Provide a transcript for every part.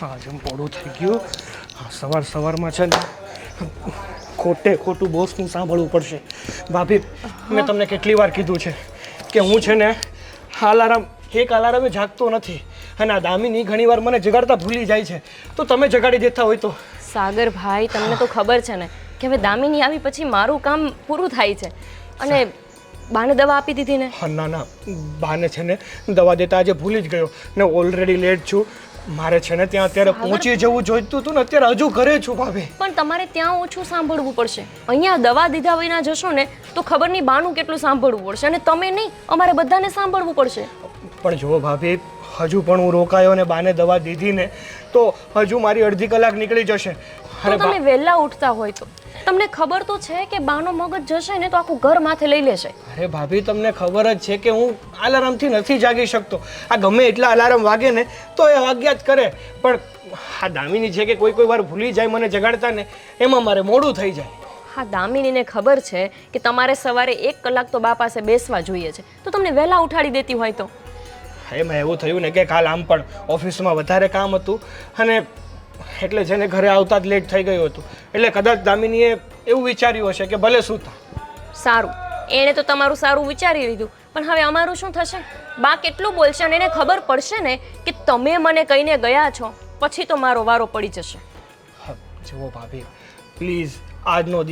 આજે મોડું થઈ ગયું. સવારમાં છે ને ખોટું બોસનું સાંભળવું પડશે. ભાભી, મેં તમને કેટલી વાર કીધું છે કે હું છે ને એક અલાર્મે જાગતો નથી અને આ દામિની ઘણીવાર મને જગાડતા ભૂલી જાય છે. તો તમે જગાડી દેતા હોય તો. સાગર ભાઈ, તમને તો ખબર છે ને કે હવે દામિની આવી પછી મારું કામ પૂરું થાય છે. અને બાને દવા આપી દીધી ને? ના, બાને છે ને દવા દેતા આજે ભૂલી જ ગયો ને ઓલરેડી લેટ છું. મારે છે ને ત્યાં અત્યારે પહોંચી જવું જોઈતું હતું ને અત્યારે હજુ ઘરે છું ભાભી. પણ તમારે ત્યાં ઓછું સાંભળવું પડશે. અહીંયા દવા દીધા વિના જશો ને તો ખબર નહીં બાનું કેટલું સાંભળવું પડશે. અને તમે નહીં, અમારે બધાને સાંભળવું પડશે. પણ જો ભાભી, હજુ પણ હું રોકાયો ને બાને દવા દીધી ને તો હજુ મારી અડધી કલાક નીકળી જશે. તો તમે વહેલા ઉઠતા હોય તો તમને ખબર તો છે કે બાનો મગજ જશે ને તો આખું ઘર માથે લઈ લેશે. અરે ભાભી, તમને ખબર જ છે કે હું અલાર્મથી નથી જાગી શકતો. આ ગમે એટલા અલાર્મ વાગે ને તો એ વાગ્યા જ કરે. પણ આ દામિની છે કે કોઈ વાર ભૂલી જાય મને જગાડતા ને, એમાં મારે મોડું થઈ જાય. હા, દામિનીને ખબર છે કે તમારે સવારે 1 કલાક તો બા પાસે બેસવા જોઈએ છે, તો તમને વહેલા ઉઠાડી દેતી હોય તો. એમાં એવું થયું ને કે કાલ આમ પણ ઓફિસમાં વધારે કામ હતું અને એટલે છે ને ઘરે આવતા જ લેટ થઈ ગયું હતું. એટલે કદાચ દામિનીએ એવું વિચાર્યું હશે કે ભલે શું થાય. સારું, એણે તો તમારું સારું વિચારી લીધું, પણ હવે અમારું શું થશે? બા કેટલું બોલશે અને એને ખબર પડશે ને કે તમે મને કહીને ગયા છો, પછી તો મારો વારો પડી જશે. જુઓ ભાભી, પ્લીઝ આજનો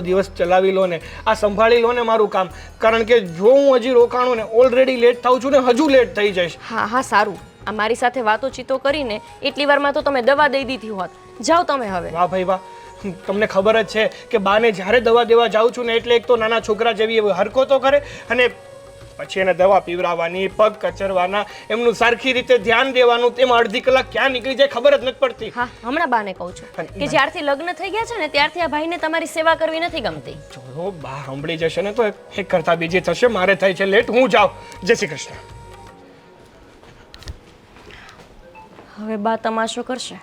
દિવસ ચલાવી લો ને, આ સંભાળી લો ને મારું કામ. કારણ કે જો હું હજી રોકાણું ને ઓલરેડી લેટ થાઉં છું ને હજુ લેટ થઈ જઈશ. હા, સારું. આ મારી સાથે વાતો ચીતો કરીને એટલી વારમાં તો તમે દવા દઈ દીધી હોત. જાઓ તમે હવે. વાહ ભાઈ વાહ, તમને ખબર જ છે કે બાને જ્યારે દવા દેવા જાઉં છું ને એટલે એક તો નાના છોકરા જેવી હરકતો કરે અને પછી એને દવા પીવડાવવાની, પગ કચરવાના, એમનું સરખી રીતે ધ્યાન દેવાનું, તેમાં અડધી કલાક ક્યાં નીકળી જાય ખબર જ નથી પડતી. હા, હમણાં બાને કહું છું કે જ્યારથી લગ્ન થઈ ગયા છે ને ત્યારથી આ ભાઈને તમારી સેવા કરવી નથી ગમતી. જો બા સાંભળી જશે ને તો એક કરતા બીજી થશે. મારે થાય છે લેટ, હું જાઉં. જય શ્રી કૃષ્ણ. હવે બા તમાશો કરશે.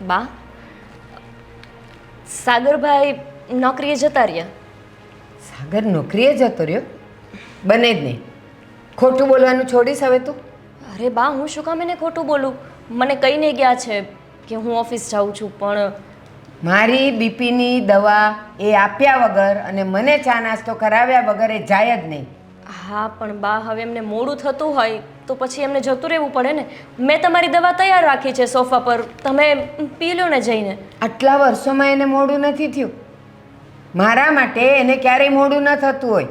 બા, સાગરભાઈ નોકરીએ જતા રહ્યા. સાગર નોકરીએ જતો રહ્યો? બને જ નહીં. ખોટું બોલવાનું છોડીશ હવે તું. અરે બા, હું શું કામ એને ખોટું બોલું? મને કહીને ગયા છે કે હું ઓફિસ જાઉં છું. પણ મારી બીપીની દવા એ આપ્યા વગર અને મને ચા નાસ્તો કરાવ્યા વગર એ જાય જ નહીં. હા, પણ બા હવે એમને મોડું થતું હોય તો પછી એમને જતું રહેવું પડે ને. મેં તમારી દવા તૈયાર રાખી છે સોફા પર, તમે પી લો ને જઈને. આટલા વર્ષોમાં એને મોડું નથી થયું. મારા માટે એને ક્યારેય મોડું ન થતું હોય.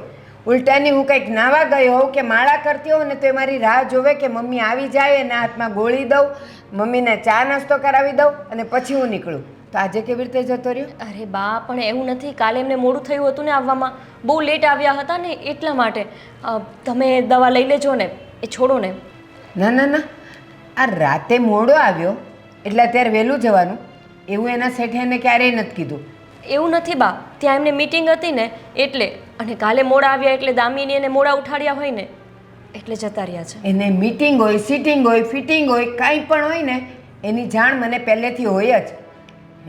ઉલટાની હું કંઈક નાવા ગઈ હોઉં કે માળા કરતી હોઉં ને તો એ મારી રાહ જોવે કે મમ્મી આવી જાય, એના હાથમાં ગોળી દઉં, મમ્મીને ચા નાસ્તો કરાવી દઉં અને પછી હું નીકળું. તો આજે કેવી રીતે જતો રહ્યો? અરે બા, પણ એવું નથી. કાલે એમને મોડું થયું હતું ને આવવામાં, બહુ લેટ આવ્યા હતા ને એટલા માટે. તમે દવા લઈ લેજો ને, એ છોડો ને. ના, આ રાતે મોડો આવ્યો એટલે અત્યારે વહેલું જવાનું એવું એના શેઠે એને ક્યારેય નથી કીધું. એવું નથી બા, ત્યાં એમને મીટિંગ હતી ને એટલે. અને કાલે મોડા આવ્યા એટલે દામિની એને મોડા ઉઠાડ્યા હોય ને એટલે જતા રહ્યા છે. એને મીટિંગ હોય, સિટિંગ હોય, ફિટિંગ હોય, કાંઈ પણ હોય ને એની જાણ મને પહેલેથી હોય જ.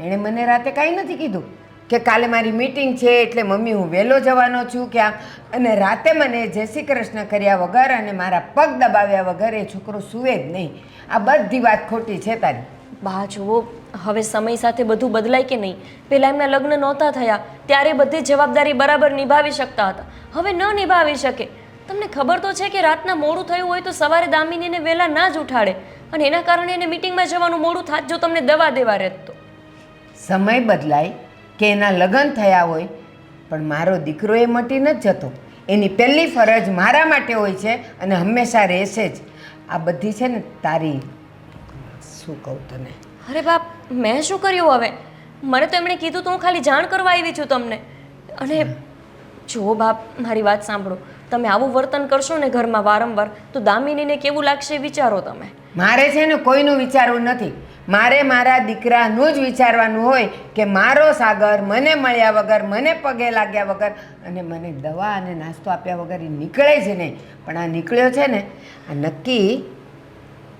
એણે મને રાતે કાંઈ નથી કીધું કે કાલે મારી મીટિંગ છે એટલે મમ્મી હું વહેલો જવાનો છું ક્યાં. અને રાતે મને જય શ્રી કૃષ્ણ કર્યા વગર અને મારા પગ દબાવ્યા વગર એ છોકરો સૂવે જ નહીં. આ બધી વાત ખોટી છે તારી. બા જુઓ, હવે સમય સાથે બધું બદલાય કે નહીં? પહેલાં એમના લગ્ન નહોતા થયા ત્યારે બધી જવાબદારી બરાબર નિભાવી શકતા હતા, હવે ન નિભાવી શકે. તમને ખબર તો છે કે રાતના મોડું થયું હોય તો સવારે દામિનીને વહેલા ના જ ઉઠાડે અને એના કારણે એને મીટિંગમાં જવાનું મોડું થાત જો તમને દવા દેવા રહેત તો. સમય બદલાય કે એના લગ્ન થયા હોય પણ મારો દીકરો એ મટી નથી જતો. એની પહેલી ફરજ મારા માટે હોય છે અને હંમેશા રહેશે જ. આ બધી છે ને તારી, શું કહું તને? અરે બાપ, મેં શું કર્યું હવે? મને તો એમણે કીધું તો હું ખાલી જાણ કરવા આવી છું તમને. અને જુઓ બાપ, મારી વાત સાંભળો. તમે આવું વર્તન કરશો ને ઘરમાં વારંવાર તો દામિનીને કેવું લાગશે વિચારો તમે. મારે છે ને કોઈનું વિચારવું નથી. મારે મારા દીકરાનું જ વિચારવાનું હોય કે મારો સાગર મને મળ્યા વગર, મને પગે લાગ્યા વગર અને મને દવા અને નાસ્તો આપ્યા વગર એ નીકળે જ નહીં. પણ આ નીકળ્યો છે ને, આ નક્કી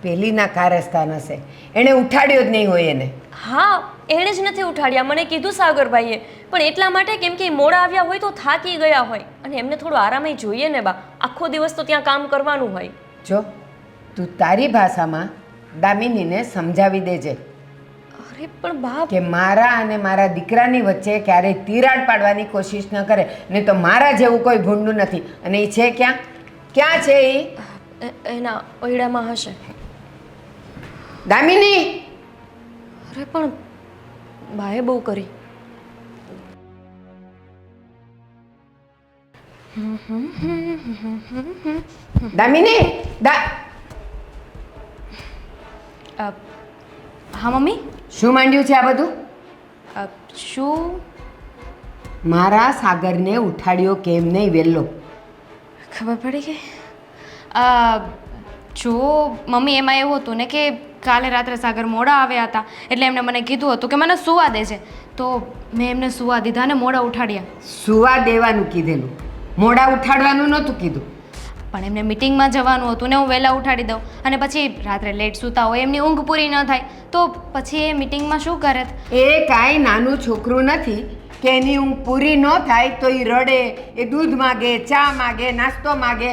પહેલીના કારસ્તાન હશે. એણે ઉઠાડ્યો જ નહીં હોય એને. હા, એણે જ નથી ઉઠાડ્યા, મને કીધું સાગરભાઈએ, પણ એટલા માટે કેમ કે એ મોડા આવ્યા હોય તો થાકી ગયા હોય અને એમને થોડો આરામય જોઈએ ને બા. આખો દિવસ તો ત્યાં કામ કરવાનું હોય. જો તું તારી ભાષામાં દામિનીને સમજાવી દેજે અરે પણ બા, કે મારા અને મારા દીકરાની વચ્ચે ક્યારેય તિરાડ પાડવાની કોશિશ ન કરે, નહીં તો મારા જેવું કોઈ ભૂંડું નથી. અને એ છે ક્યાં? ક્યાં છે એ? એના ઓયડામાં હશે. દામિની! અરે પણ બાએ બહુ કરી. દામિની! હા મમ્મી. શું માંડ્યું છે આ બધું? શું? મારા સાગરને ઉઠાડ્યો કેમ નહીં વહેલો? ખબર પડી ગઈ? જો મમ્મી, એમાં એવું હતું ને કે કાલે રાત્રે સાગર મોડા આવ્યા હતા, એટલે એમણે મને કીધું હતું કે મને સુવા દે છે, તો મેં એમને સુવા દીધા અને મોડા ઉઠાડ્યા. સુવા દેવાનું કીધેલું, મોડા ઉઠાડવાનું નહોતું કીધું. પણ એમને મિટિંગમાં જવાનું હતું ને હું વહેલા ઉઠાડી દઉં, અને પછી રાત્રે લેટ સૂતા હોય, એમની ઊંઘ પૂરી ન થાય તો પછી એ મિટિંગમાં શું કરે? એ કાંઈ નાનું છોકરું નથી કે એની ઊંઘ પૂરી ન થાય તો એ રડે, એ દૂધ માગે, ચા માગે, નાસ્તો માગે.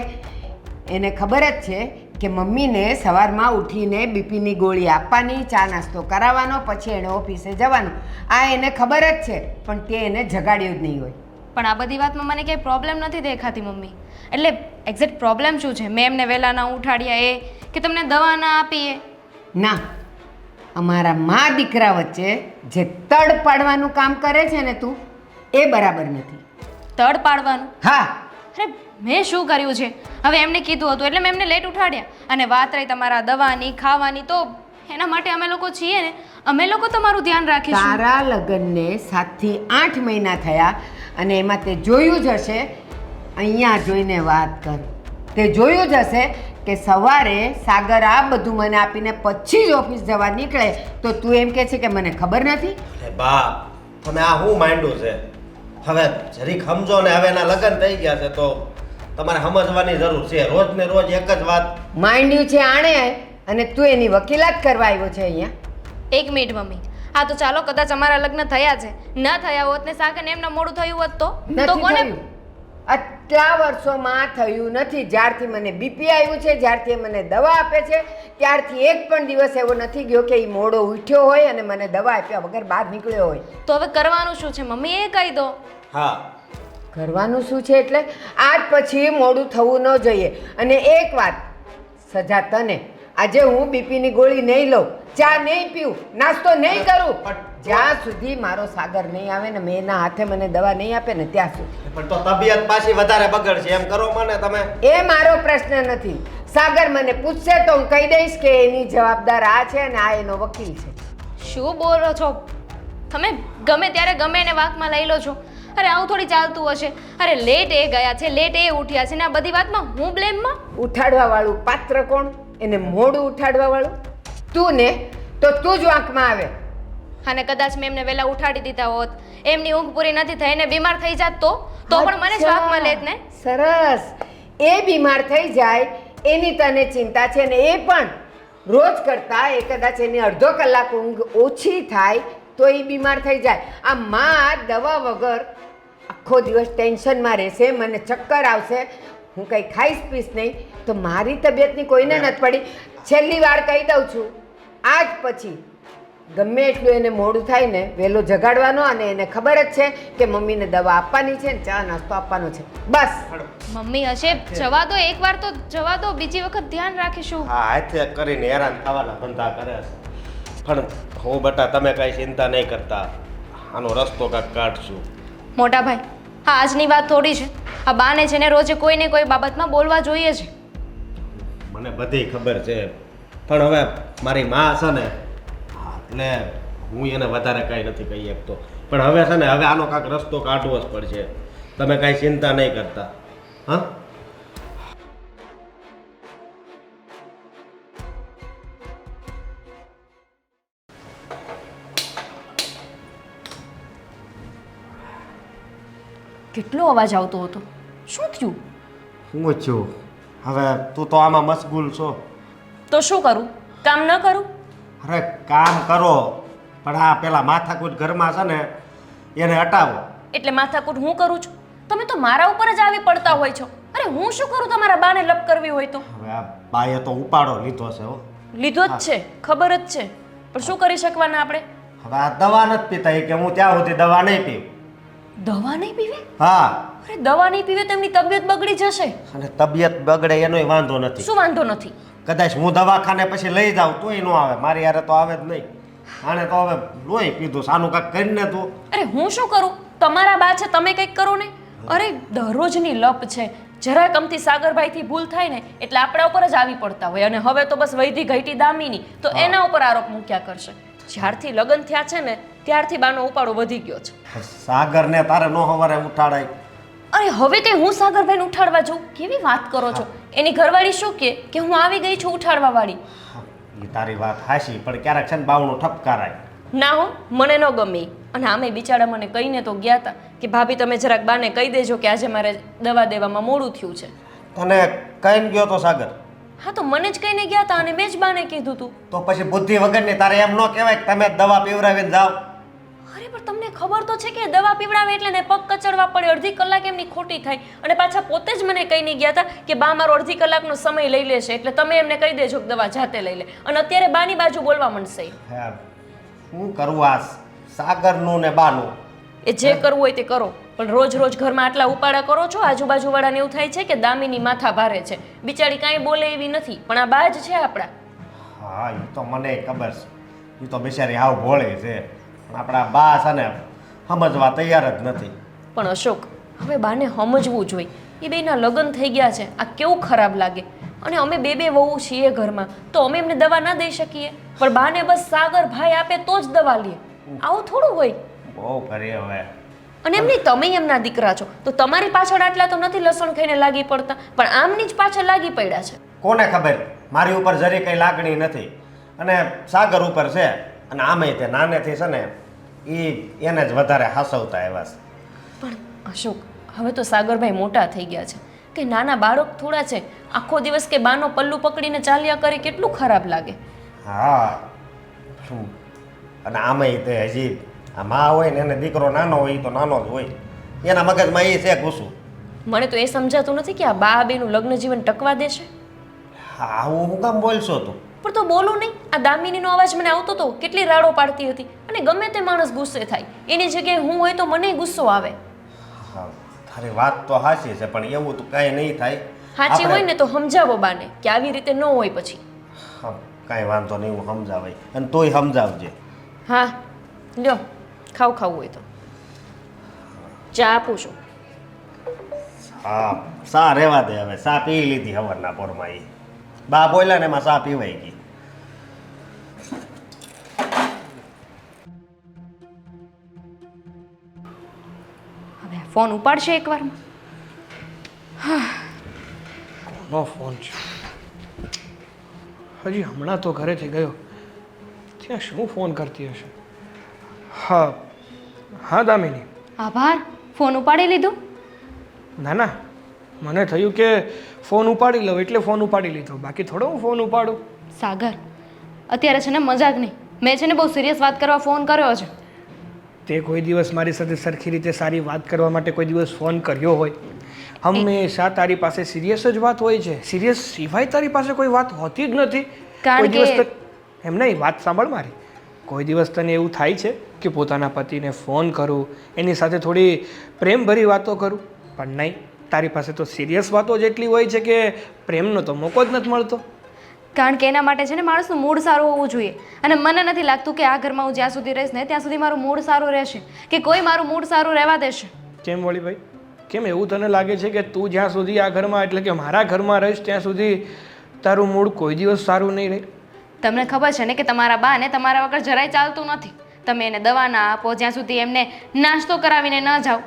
એને ખબર જ છે કે મમ્મીને સવારમાં ઉઠીને બીપીની ગોળી આપવાની, ચા નાસ્તો કરાવવાનો, પછી એણે ઓફિસે જવાનું. આ એને ખબર જ છે, પણ તે એને જગાડ્યો જ નહીં હોય. પણ આ બધી વાતમાં મને કંઈ પ્રોબ્લેમ નથી દેખાતી મમ્મી. એટલે એક્ઝેક્ટ પ્રોબ્લેમ શું છે? મેં એમને વહેલા ના ઉઠાડ્યા એ, કે તમને દવા ના આપીએ? ના, અમારા મા દીકરા વચ્ચે જે તડ પાડવાનું કામ કરે છે ને તું, એ બરાબર નથી. તડ પાડવાનું? હા. અરે મેં શું કર્યું છે? હવે એમને કીધું હતું એટલે મેં એમને લેટ ઉઠાડ્યા. અને વાત રહી તમારા દવાની, ખાવાની, તો એના માટે અમે લોકો છીએ ને, અમે લોકો તમારું ધ્યાન રાખીશું. તારા લગ્નને 7 થી 8 મહિના થયા અને એમાં તે જોયું જ હશે, અહીંયા જોઈને વાત કર, તે જોયું જ હશે કે સવારે સાગર આ બધું મને આપીને પછી જ ઓફિસ જવા નીકળે, તો તું એમ કહે છે કે મને ખબર નથી? અરે બા, તમે આ શું માંડ્યું છે? હવે જરીક સમજો ને, હવે એના લગ્ન થઈ ગયા છે તો તમારે સમજવાની જરૂર છે. રોજ ને રોજ એક જ વાત માંડ્યું છે આણે, અને તું એની વકીલાત કરવા આવ્યો છે અહીંયા? એક મિનિટ મમ્મી, હા તો ચાલો, કદાચ અમારા લગ્ન થયા છે, ન થયા હોત ને સાગરને એમને મોડું થયું હોત તો નથી કોને? થયું. આટલા વર્ષોમાં થયું નથી. જ્યારથી મને બીપી આવ્યું છે, જ્યારથી એ મને દવા આપે છે, ત્યારથી એક પણ દિવસ એવો નથી ગયો કે એ મોડો ઉઠ્યો હોય અને મને દવા આપ્યા વગર બહાર નીકળ્યો હોય. તો હવે કરવાનું શું છે મમ્મી, એ કહી દો. હા, કરવાનું શું છે એટલે આજ પછી મોડું થવું ન જોઈએ. અને એક વાત, સજા તને. આજે હું બીપીની ગોળી નહીં લઉં, ચા નહીં પીવું, નાસ્તો નહીં કરું, જ્યાં સુધી મારો સાગર નહીં આવે ને મેં એના હાથે મને દવા નહીં આપે ને ત્યાં સુધી. પણ તો તબિયત પાછી વધારે બગડશે એમ કરો મને તમે. એ મારો પ્રશ્ન નથી. સાગર મને પૂછશે તો હું કહી દઈશ કે એની જવાબદાર આ છે અને આ એનો વકીલ છે. શું બોલો છો તમે? ગમે ત્યારે ગમે એને વાંકમાં લઈ લો છો. અરે આવું થોડી ચાલતું હશે? અરે લેટ એ ગયા છે, લેટ એ ઉઠ્યા છે ને આ બધી વાતમાં હું બ્લેમમાં? ઉઠાડવા વાળું પાત્ર કોણ? એને મોડું ઉઠાડવા વાળું તું ને, તો તું જ વાંકમાં આવે. અને કદાચ મેં એમને વહેલા ઉઠાડી દીધા હોત, એમની ઊંઘ પૂરી નથી થઈ ને બીમાર થઈ જાત તો પણ મને જ વાંકમાં લેત ને. સરસ. એ બીમાર થઈ જાય એની તને ચિંતા છે ને, એ પણ રોજ કરતા એ કદાચ એની અડધો કલાક ઊંઘ ઓછી થાય તો એ બીમાર થઈ જાય. આ માં દવા વગર આખો દિવસ ટેન્શનમાં રહેશે, મને ચક્કર આવશે, હું કંઈ ખાઈશ પીશ નહીં, તો મારી તબિયતની કોઈને નથી પડી. છેલ્લી વાર કહી દઉં છું, આજ પછી ગમે એટલું એને મોડું થાય ને વહેલો જગાડવાનો, અને એને ખબર જ છે કે મમ્મીને દવા આપવાની છે ને ચા નાસ્તો આપવાનો છે. બસ. મમ્મી હશે, જવા દો, એકવાર તો જવા દો, બીજી વખત ધ્યાન રાખીશું. હા, હાથે કરીને હેરાન થવાના ધંધા કરે છે. પણ હું બેટા, તમે કાંઈ ચિંતા નહીં કરતા, આનો રસ્તો કાંઈક કાઢશું. મોટા ભાઈ, હા આજની વાત થોડી છે, આ બાને છે ને રોજે કોઈ ને કોઈ બાબતમાં બોલવા જોઈએ છે. મને બધી ખબર છે, પણ હવે મારી માં છે ને, એટલે હું એને વધારે કાંઈ નથી કહી શકતો. પણ હવે છે ને, હવે આનો કાંઈક રસ્તો કાઢવો જ પડશે. તમે કાંઈ ચિંતા નહીં કરતા. હા, કેટલો અવાજ આવતો હતો, શું થયું? હું છું હવે, તું તો આમાં મશગુલ છો. તો શું કરું? કામ ન કરું? અરે કામ કરો, પણ આ પેલા માથાકૂટ ઘરમાં છે ને એને હટાવો. એટલે માથાકૂટ હું કરું છું? તમે તો મારા ઉપર જ આવી પડતા હોય છો. અરે હું શું કરું તમારા બાને લપ કરવી હોય તો? હવે આ બાએ તો ઉપાડો લીધો છે હો. લીધો જ છે, ખબર જ છે, પણ શું કરી શકવાના આપણે? હવે આ દવા નથી પીતા એ કે હું ત્યાં સુધી દવા નહીં પીવું. દવા નહીં પીવે? હા, અરે દવા નહીં પીવે તો એમની તબિયત બગડી જશે. અને તબિયત બગડે એનોય વાંધો નથી. શું વાંધો નથી? કદાચ હું દવાખાને પછી લઈ જાઉં તોય ન આવે, મારી યારે તો આવે જ નહીં. આને તો હવે લોહી પીધું, સાનું કાંઈક કરીને તું. અરે હું શું કરું? તમારા બા છે, તમે કંઈક કરો ને. અરે દરરોજની લપ છે, જરાક અમથી સાગરભાઈથી ભૂલ થાય ને એટલે આપણા ઉપર જ આવી પડતા હોય. અને હવે તો બસ વૈધી ઘઈટી દામીની તો એના ઉપર આરોપ મૂક્યા કરશે. જ્યારથી લગ્ન થયા છે ને ત્યારથી બાનો ઉપાડો વધી ગયો છે. સાગરને તારે નો હવારે ઉઠાડાય. અરે હવે કઈ હું સાગરભાઈને ઉઠાડવા જાઉં? કેવી વાત કરો છો? એની ઘરવાળી શું કે હું આવી ગઈ છું ઉઠાડવા વાળી? એ તારી વાત હાશી, પણ ક્યારેક છે ને બાવનું ઠપકારાય. ના હો, મને ન ગમે. અને આમે બિચારા મને કહીને તો ગયા હતા કે ભાભી તમે જરાક બાને કહી દેજો કે આજે મારે દવા દેવામાં મોડું થયું છે. તને કહીને ગયો તો સાગર? હા તો મને જ કહીને ગયા હતા અને મેં જ બાને કીધું હતું. તો પછી બુદ્ધિ વગરની તારે એમ ન કહેવાય કે તમે દવા પીવડાવીને જાઓ. અરે પણ તમને ખબર તો છે કે દવા પીવડાવે એટલે ને પગ કચડવા પડે, અડધી કલાક એમની ખોટી થાય. અને પાછા પોતે જ મને કહીને ગયા હતા કે બા મારો અડધી કલાકનો સમય લઈ લેશે એટલે તમે એમને કહી દેજો કે દવા જાતે લઈ લે. અને અત્યારે બાની બાજુ બોલવા માંડશે. હે, શું કરવું આ સાગરનું ને બાનું? એ જે કરવું હોય તે કરો, પણ રોજ રોજ ઘરમાં આટલા ઉપાડા કરો છો. આજુબાજુ વાળાને એવું થાય છે કે દામીની માથા ભારે છે, બિચારી કાંઈ બોલે એવી નથી, પણ આ બા જ છે આપણા. હા, એ તો મને ખબર છે, એ તો બિચારી હાવ ભોળી છે, પણ આપણા બા છે ને સમજવા તૈયાર જ નથી. પણ અશોક, હવે બાને સમજવું જોઈએ. એ બેના લગ્ન થઈ ગયા છે, આ કેવું ખરાબ લાગે. અને અમે બે બે વહુ છીએ ઘરમાં તો અમે એમને દવા ના દઈ શકીએ, પણ બાને બસ સાગર ભાઈ આપે તો જ દવા લે. આવું થોડું હોય. બહુ કરી હવે. અને એમની તમે એમના દીકરા છો તો તમારી પાછળ આટલા તો નથી લસણ ખાઈને લાગી પડતા, પણ આમની જ પાછળ લાગી પડ્યા છે. કોને ખબર, મારી ઉપર જરી કઈ લાગણી નથી અને સાગર ઉપર છે. અને આમે તે નાનેથી છે ને એને જ વધારે હાસવતા આવ્યા છે. પણ અશોક, હવે તો સાગરભાઈ મોટા થઈ ગયા છે, કે નાના બાળક થોડા છે. આખો દિવસ કે બાનો પલ્લું પકડીને ચાલ્યા કરે કેટલું ખરાબ લાગે. હા, શું અને આમે તે હજી આ મા હોય ને એને દીકરો નાનો હોય એ તો નાનો જ હોય, એના મગજમાં એ છે ઘૂસું. મને તો એ સમજાતું નથી કે આ બા બેનું લગ્ન જીવન ટકવા દેશે. હા, હું કામ બોલશો તું? પણ તો બોલું નહીં. આ દામિનીનો અવાજ મને આવતો હતો, કેટલી રાડો પાડતી હતી. અને ગમે તે માણસ ગુસ્સે થાય, એની જગ્યાએ હું હોય તો મને ગુસ્સો આવે. હા, તારી વાત તો સાચી છે, પણ એવું તો કાંઈ નહીં થાય. સાચી હોય ને તો સમજાવો બાને કે આવી રીતે ન હોય પછી. હા, કાંઈ વાંધો નહીં, હું સમજાવાય અને તોય સમજાવજે. હા લ્યો, ખાવું હોય તો ચા આપું છું. હા, સા રહેવા દે હવે, સા પી લીધી હવારના પોરમાં. એ બા બોલ્યા ને એમાં સા પીવાઈ ગઈ. હવે ફોન ઉપાડશે એકવારમાં? કોનો ફોન છે? હજી હમણાં તો ઘરેથી ગયો, ત્યાં શું ફોન કરતી હશે? હા હા દામિની. આભાર, ફોન ઉપાડી લીધો. ના ના, મને થયું કે ફોન ઉપાડી લઉં એટલે ફોન ઉપાડી લીધો, બાકી થોડો હું ફોન ઉપાડું. સાગર, અત્યારે છે ને મજાક નહીં, મેં છે ને બહુ સિરિયસ વાત કરવા ફોન કર્યો છે. તે કોઈ દિવસ મારી સાથે સરખી રીતે સારી વાત કરવા માટે કોઈ દિવસ ફોન કર્યો હોય? હંમેશા તારી પાસે સિરિયસ જ વાત હોય છે, સિરિયસ સિવાય તારી પાસે કોઈ વાત હોતી જ નથી. કારણ કોઈ દિવસ કે એમ નહીં, વાત સાંભળ મારી. કોઈ દિવસ તને એવું થાય છે કે પોતાના પતિને ફોન કરું, એની સાથે થોડી પ્રેમભરી વાતો કરું? પણ નહીં, તારી પાસે તો સિરિયસ વાતો જ એટલી હોય છે કે પ્રેમનો તો મોકો જ નથી મળતો. કારણ કે એના માટે છે ને માણસનું મૂડ સારું હોવું જોઈએ. અને મને નથી લાગતું કે આ ઘરમાં હું જ્યાં સુધી રહીશ ને ત્યાં સુધી મારું મૂડ સારું રહેશે, કે કોઈ મારું મૂડ સારું રહેવા દેશે. કેમ વળી ભાઈ, કેમ એવું તને લાગે છે કે તું જ્યાં સુધી આ ઘરમાં એટલે કે મારા ઘરમાં રહીશ ત્યાં સુધી તારું મૂડ કોઈ દિવસ સારું નહીં રહે? તમને ખબર છે ને કે તમારા બા ને તમારા વગર જરાય ચાલતું નથી. તમે એને દવા ના આપો, જ્યાં સુધી એમને નાસ્તો કરાવીને ન જાઓ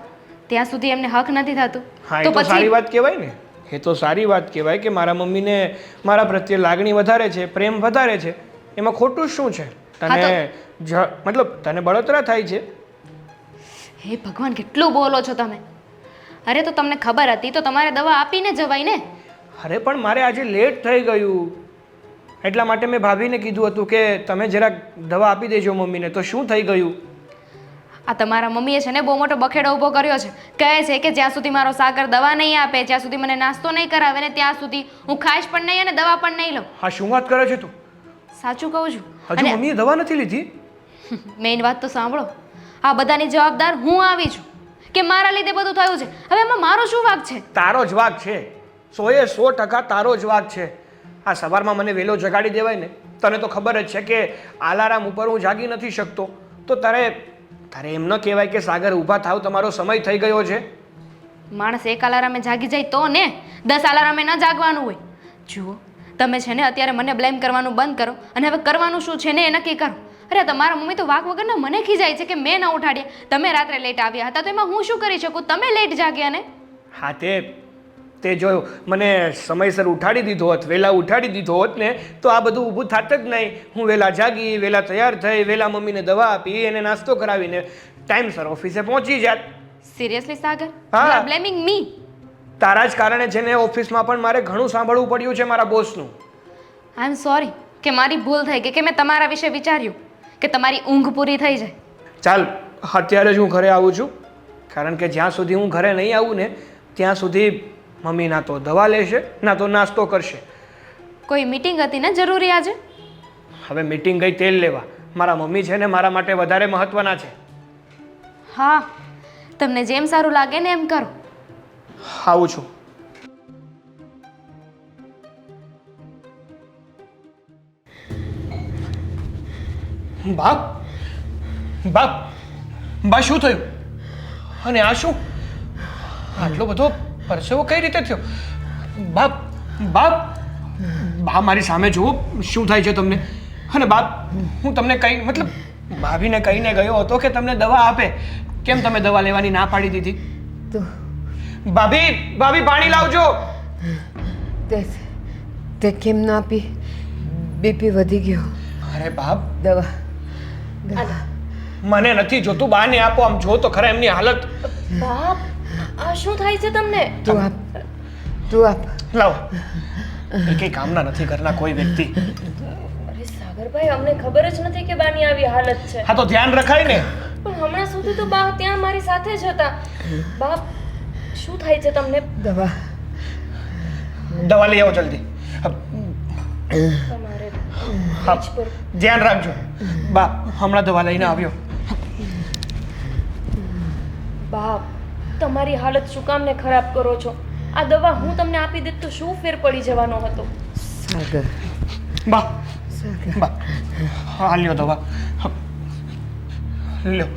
ત્યાં સુધી એમને હક નથી થતું. હા, એ તો સારી વાત કહેવાય ને, એ તો સારી વાત કહેવાય કે મારા મમ્મીને મારા પ્રત્યે લાગણી વધારે છે, પ્રેમ વધારે છે. એમાં ખોટું શું છે? તને મતલબ તને બળતરા થાય છે? હે ભગવાન, કેટલું બોલો છો તમે. અરે તો તમને ખબર હતી તો તમારે દવા આપીને જવાય ને. અરે પણ મારે આજે લેટ થઈ ગયું. એટલા માટે મેં ભાભીને કીધું હતું કે તમે જરાક દવા આપી દેજો મમ્મીને. તો શું થઈ ગયું? આ તમારા મમ્મીએ છે ને બહુ મોટો બખેડો ઊભો કર્યો છે. કહે છે કે જ્યાં સુધી મારો સાગર દવા નહીં આપે, જ્યાં સુધી મને નાસ્તો નહીં કરાવે ને ત્યાં સુધી હું ખાઈશ પણ નહીં અને દવા પણ નહીં લઉં. હા, શું વાત કરે છે તું? સાચું કહું છું. હજુ મમ્મીએ દવા નથી લીધી? મેઇન વાત તો સાંભળો. આ બધાની જવાબદાર હું આવી છું કે મારા લીધે બધું થયું છે. હવે એમાં મારો શું વાંક છે? તારો જ વાંક છે. 100% તારો જ વાંક છે. આ સવારમાં મને વહેલો જગાડી દેવાય ને. તને તો ખબર જ છે કે અલાર્મ ઉપર હું જાગી નથી શકતો. તો તારે એમ ન કહેવાય કે સાગર ઊભા થાવ, તમારો સમય થઈ ગયો છે. માણસ એક અલારામે જાગી જાય તો ને, 10 અલારામે ન જાગવાનું હોય. જુઓ, તમે છે ને અત્યારે મને બ્લેમ કરવાનું બંધ કરો અને હવે કરવાનું શું છે ને એ નક્કી કરો. અરે તમારા મમ્મી તો વાક વગરના મને ખીજાય છે કે મેં ન ઉઠાડ્યા. તમે રાત્રે લેટ આવ્યા હતા તો એમાં હું શું કરી શકું? તમે લેટ જાગ્યા ને. હા, તે જો મને સમયસર ઉઠાડી દીધો હોત, વહેલા ઉઠાડી દીધો હોત ને તો આ બધું ઊભું થાત જ નહીં. હું વહેલા જાગી, વહેલા તૈયાર થઈ, વહેલા મમ્મીને દવા આપી, એને નાસ્તો કરાવીને ટાઈમસર ઓફિસે પહોંચી જાત. સિરિયસલી સાગર? હા. યુ આર બ્લેમિંગ મી. તારા જ કારણે છે ને ઓફિસમાં પણ મારે ઘણું સાંભળવું પડ્યું છે મારા બોસનું. આઈ એમ સોરી કે મારી ભૂલ થઈ ગઈ કે મેં તમારા વિશે વિચાર્યું કે તમારી ઊંઘ પૂરી થઈ જાય. ચાલ, અત્યારે જ હું ઘરે આવું છું. કારણ કે જ્યાં સુધી હું ઘરે નહીં આવું ને ત્યાં સુધી મમ્મી ના તો દવા લેશે ના તો નાસ્તો કરશે. કોઈ મીટિંગ હતી ને જરૂરી આજે? હવે મીટિંગ ગઈ તેલ લેવા. મારા મમ્મી છે ને મારા માટે વધારે મહત્વના છે. હા, તમને જેમ સારું લાગે ને એમ કરો. આવું છું. બા શું થયું? અને આ શું? આટલો બધો પરસેવો કઈ રીતે થયો? બાપ બાપ બા મારી સામે જુઓ, શું થાય છે તમને? અને બાપ, હું તમને મતલબ ભાભીને કહીને ગયો હતો કે તમને દવા આપે. કેમ તમે દવા લેવાની ના પાડી દીધી? ભાભી પાણી લાવજો. તે કેમ ના આપી? બીપી વધી ગયો. અરે બાપ, દવા મને નથી જોતું. બાને આપો. આમ જો તો ખરા એમની હાલત. બાપ, આ શું થાય છે તમને? તું આપ. લાવો. એ કઈ કામના નથી ઘરના કોઈ વ્યક્તિ. અરે સાગરભાઈ, અમને ખબર જ નથી કે બાની આવી હાલત છે. હા, તો ધ્યાન રખાય ને. પણ હમણાં સુધી તો બા ત્યાં મારી સાથે જ હતા. બાપ, શું થાય છે તમને? દવા લઈ આવો જલ્દી. તમારે હા, ધ્યાન રાખજો. બા હમણાં દવા લઈને આવ્યો. બાપ, તમારી હાલત શું કામ ને ખરાબ કરો છો? આ દવા હું તમને આપી દેત તો શું ફેર પડી જવાનો હતો? સાગર. બા હા, લ્યો દવા. લ્યો,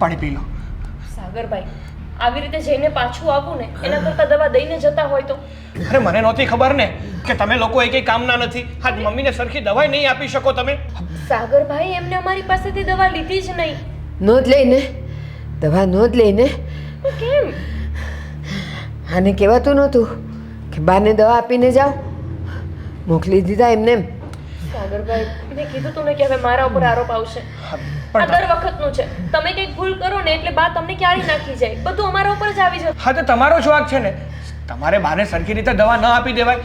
પાણી પી લો. સાગરભાઈ, આવી રીતે જઈને પાછું આવું ને એના કરતાં દવા દઈને જતા હોય તો? અરે મને નહોતી ખબર ને કે તમે લોકો કઈ કામના નથી. આજ મમ્મીને સરખી દવાઈ નહીં આપી શકો તમે. સાગરભાઈ, એમને અમારી પાસેથી દવા લીધી જ નહીં. નોંધ લઈને દવા નોંધ લઈને. કેમ? આને કહેવાતું નહોતું કે બાને દવા આપીને જાઓ? મોકલી દીધા એમને એમ. સાગરભાઈ, મેં કીધું તું ને કે હવે મારા ઉપર આરોપ આવશે. આ દર વખતનું છે. તમે કંઈક ભૂલ કરો ને એટલે બા તમને ક્યારેય નાખી જાય. બધું અમારા ઉપર જ આવી જશે. હા, તો તમારો જ વાંક છે ને. તમારે બાને સરખી રીતે દવા ન આપી દેવાય.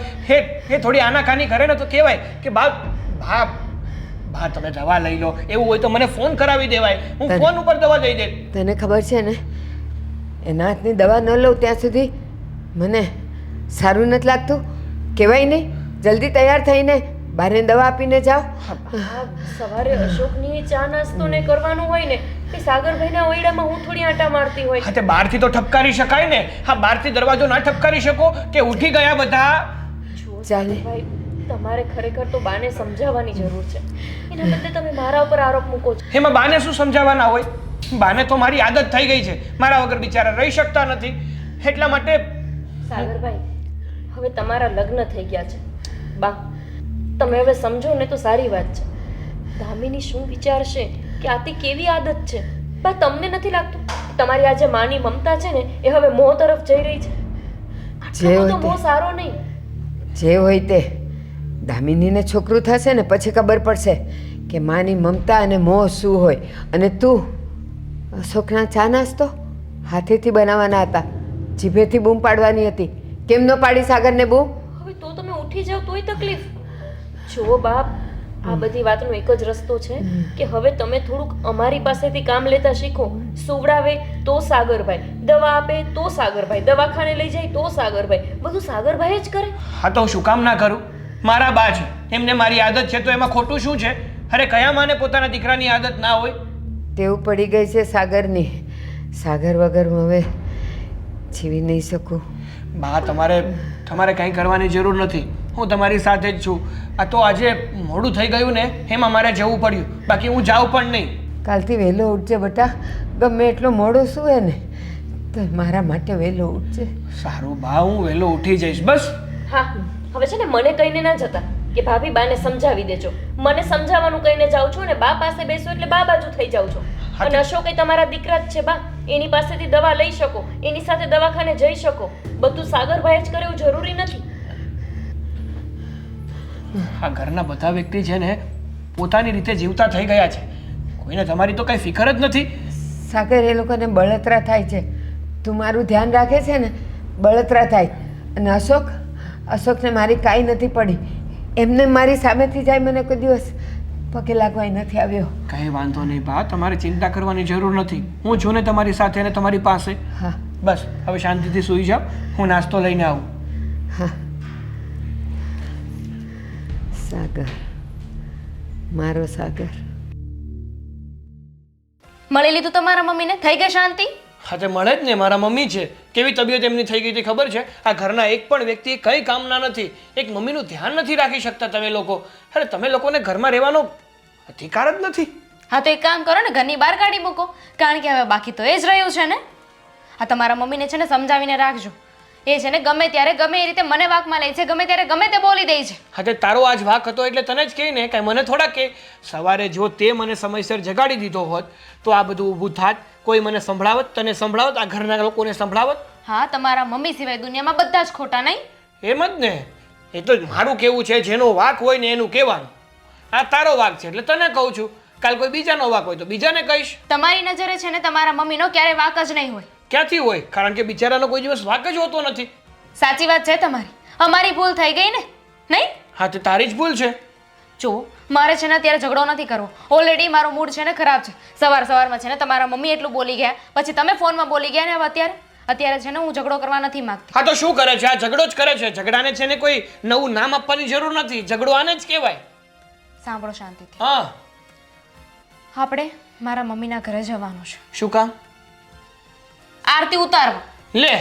એ થોડી આનાકાની કરે ને તો કહેવાય કે બા તમે દવા લઈ લો. એવું હોય તો મને ફોન કરાવી દેવાય. હું ફોન ઉપર દવા દઈ દે. તને ખબર છે ને, એના હાથની દવા ન લઉં ત્યાં સુધી મને સારું નથી લાગતું. કહેવાય નહીં, જલ્દી તૈયાર થઈને બાને દવા આપીને જાઓ. સવારે અશોકની ચા નાસ્તો ને કરવાનું હોય ને એ સાગરભાઈના ઓયડામાં હું થોડી આંટા મારતી હોય. હા, તે બહારથી તો ઠપકારી શકાય ને. હા, બહારથી દરવાજો ના ઠપકારી શકો કે ઉઠી ગયા બધા. ચાલે. ભાઈ, તમારે ખરેખર તો બાને સમજાવવાની જરૂર છે. એના બદલે તમે મારા ઉપર આરોપ મૂકો છો. એમાં બાને શું સમજાવવાના હોય? બાને તો મારી આદત થઈ ગઈ છે. મારા વગર બિચારા રહી શકતા નથી. એટલા માટે સાગરભાઈ, હવે તમારા લગ્ન થઈ ગયા છે. બા, તમે હવે સમજો ને તો સારી વાત છે. દામિની શું વિચારશે કે આથી કેવી આદત છે? બા, તમને નથી લાગતું તમારી આ જે માની મમતા છે ને એ હવે મોહ તરફ જઈ રહી છે? આટલો બધો મોહ સારો નહીં. જે હોય તે. દામિનીને છોકરું થશે ને પછી ખબર પડશે કે માની મમતા અને મોહ શું હોય. અને તું અશોકના ચા નાસ્તો હાથેથી બનાવવાના હતા, જીભેથી બૂમ પાડવાની હતી. કેમ ન પાડી સાગરને બૂમ? હવે તો તમે ઉઠી જાવ તોય તકલીફ. જુઓ બાપ, આ બધી વાતનો એક જ રસ્તો છે કે હવે તમે થોડુંક અમારી પાસેથી કામ લેતા શીખો. સુવડાવે તો સાગરભાઈ, દવા આપે તો સાગરભાઈ, દવાખાને લઈ જાય તો સાગરભાઈ, બધું સાગરભાઈ જ કરે. હા તો હું શું કામ ના કરું? મારા બા છે, એમને મારી આદત છે, તો એમાં ખોટું શું છે? અરે કયા માને પોતાના દીકરાની આદત ના હોય? ટેવ પડી ગઈ છે સાગરની. સાગર વગર હું હવે જીવી નહીં શકું. બા તમારે કંઈ કરવાની જરૂર નથી, હું તમારી સાથે જ છું. આ તો આજે મોડું થઈ ગયું ને એમાં મારે જવું પડ્યું, બાકી હું જાઉં પણ નહીં. કાલથી વહેલો ઉઠજે બેટા, ગમે એટલો મોડો સૂવે ને તો મારા માટે વહેલો ઉઠજે. સારું બા, હું વહેલો ઉઠી જઈશ બસ. હા, હવે છે ને મને કહીને ના જતા કે ભાભી બાને સમજાવી દેજો. મને સમજાવવાનું કહીને જાઉં છું ને બા પાસે બેસો એટલે બા બાજુ થઈ જાઉં છો. અને અશોક એ તમારા દીકરા જ છે બા, એની પાસેથી દવા લઈ શકો, એની સાથે દવાખાને જઈ શકો. બધું સાગરભાઈ જ કરે એવું જરૂરી નથી. આ ઘરના બધા વ્યક્તિ છે ને પોતાની રીતે જીવતા થઈ ગયા છે, કોઈને તમારી તો કઈ ફિકર જ નથી. સાગર એ લોકોને બળતરા થાય છે, તું મારું ધ્યાન રાખે છે ને બળતરા થાય. અને અશોકને મારી કાંઈ નથી પડી, એમને મારી સામેથી જાય મને કોઈ દિવસ પગે લાગવાય નથી આવ્યો. કઈ વાંધો નહીં બા, તમારે ચિંતા કરવાની જરૂર નથી. હું છું ને તમારી સાથે અને તમારી પાસે. હા બસ હવે શાંતિથી સૂઈ જાઓ, હું નાસ્તો લઈને આવું. હા. સાગર, મારો સાગર. મળી લીધું તમારા મમ્મીને? થઈ ગઈ શાંતિ? હા તે મળે જ ને, મારા મમ્મી છે. કેવી તબિયત એમની થઈ ગઈ હતી ખબર છે? આ ઘરના એક પણ વ્યક્તિ કઈ કામના નથી, એક મમ્મીનું ધ્યાન નથી રાખી શકતા તમે લોકો. અરે તમે લોકોને ઘરમાં રહેવાનો અધિકાર જ નથી. હા તો એક કામ કરો ને, ઘરની બહાર કાઢી મૂકો, કારણ કે હવે બાકી તો એ જ રહ્યું છે ને. આ તમારા મમ્મીને છે ને સમજાવીને રાખજો. એ છે ને ગમે ત્યારે ગમે એ રીતે મને વાકમાં લે છે, ગમે ત્યારે ગમે તે બોલી દે છે. હા તે તારો આજ વાક હતો એટલે તને જ કહી ને, કાંઈ મને થોડા કે. સવારે જો તે મને સમયસર જગાડી દીધો હોત તો આ બધું ઊભું થાત, કોઈ મને સંભળાવત, તને સંભળાવત, આ ઘરના લોકોને સંભળાવત. હા, તમારા મમ્મી સિવાય દુનિયામાં બધા જ ખોટા નહીં? એમ જ ને. એ તો મારું કેવું છે, જેનો વાક હોય ને એનું કહેવાનું. આ તારો વાક છે એટલે તને કહું છું, કાલ કોઈ બીજાનો વાક હોય તો બીજાને કહીશ. તમારી નજરે છે ને તમારા મમ્મીનો ક્યારે વાક જ નહીં હોય. ક્યાંથી હોય? કારણ કે બિચારાનો કોઈ દિવસ વાક જ હોતો નથી. સાચી વાત છે તમારી, અમારી ભૂલ થઈ ગઈ ને, નહીં? હા તે તારી જ ભૂલ છે. જો મારે છે ને અત્યારે ઝઘડો નથી કરવો. ઓલરેડી મારો મૂડ છે ને ખરાબ છે. સવારમાં છે ને તમારા મમ્મી એટલું બોલી ગયા, પછી તમે ફોનમાં બોલી ગયા ને. હવે અત્યારે છે ને હું ઝઘડો કરવા નથી માંગતી. હા તો શું કરે છે? આ ઝઘડો જ કરે છે. ઝઘડાને છે ને કોઈ નવું નામ આપવાની જરૂર નથી, ઝઘડો આને જ કહેવાય. સાંભળો શાંતિથી, હા. આપણે મારા મમ્મીના ઘરે જવાનું છે. શું કામ? આરતી ઉતારવા. લે,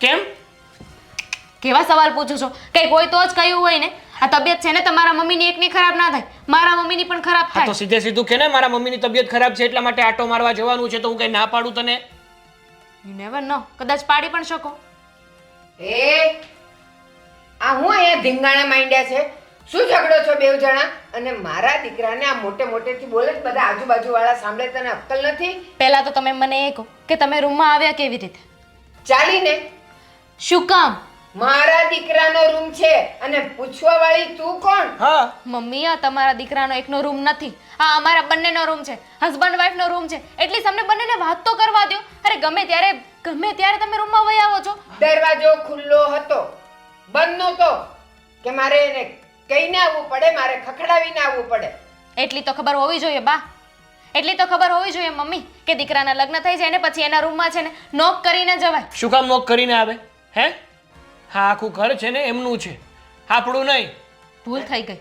કેમ? કેવા સવાલ પૂછો છો? કંઈક હોય તો જ કહ્યું હોય ને. આ તબિયત છે ને તમારા મમ્મીની એકની ખરાબ ના થાય, મારા મમ્મીની પણ ખરાબ હા તો થાય. સીધું કે ને મારા મમ્મીની તબિયત ખરાબ છે એટલા માટે આટો મારવા જવાનું છે, તો હું કઈ ના પાડું તને? યુ નેવર નો, કદાચ પાડી પણ શકો. આ હું અહીંયા ધીંગાણા માંડ્યા છે? શું ઝઘડો છો બેવ જણા? અને મારા દીકરાને આ મોટેથી બોલે જ બધા આજુબાજુ વાળા સાંભળે, તને અક્કલ નથી? પહેલા તો તમે મને એ કહો કે તમે રૂમમાં આવ્યા કેવી રીતે? ચાલીને. શું કામ? મારા દીકરાનો રૂમ છે અને પૂછવા વાળી તું કોણ? હા મમ્મી, આ તમારા દીકરાનો એકનો રૂમ નથી, આ અમારા બંનેનો રૂમ છે, હસબન્ડ વાઈફનો રૂમ છે. એટલી અમને બંનેને વાત તો કરવા દો. અરે ગમે ત્યારે તમે રૂમમાં વહી આવો છો. દરવાજો ખુલ્લો હતો, બંધ નહોતો કે મારે એને કહીને આવવું પડે, મારે ખખડાવીને આવવું પડે. એટલી તો ખબર હોવી જોઈએ બા, એટલી તો ખબર હોવી જોઈએ મમ્મી કે દીકરાના લગ્ન થઈ જાય ને પછી એના રૂમમાં છે ને નોક કરીને જવાય. શું કામ નોક કરીને આવે? હે? હા આખું ઘર છે ને એમનું છે, આપણું નહીં. ભૂલ થઈ ગઈ.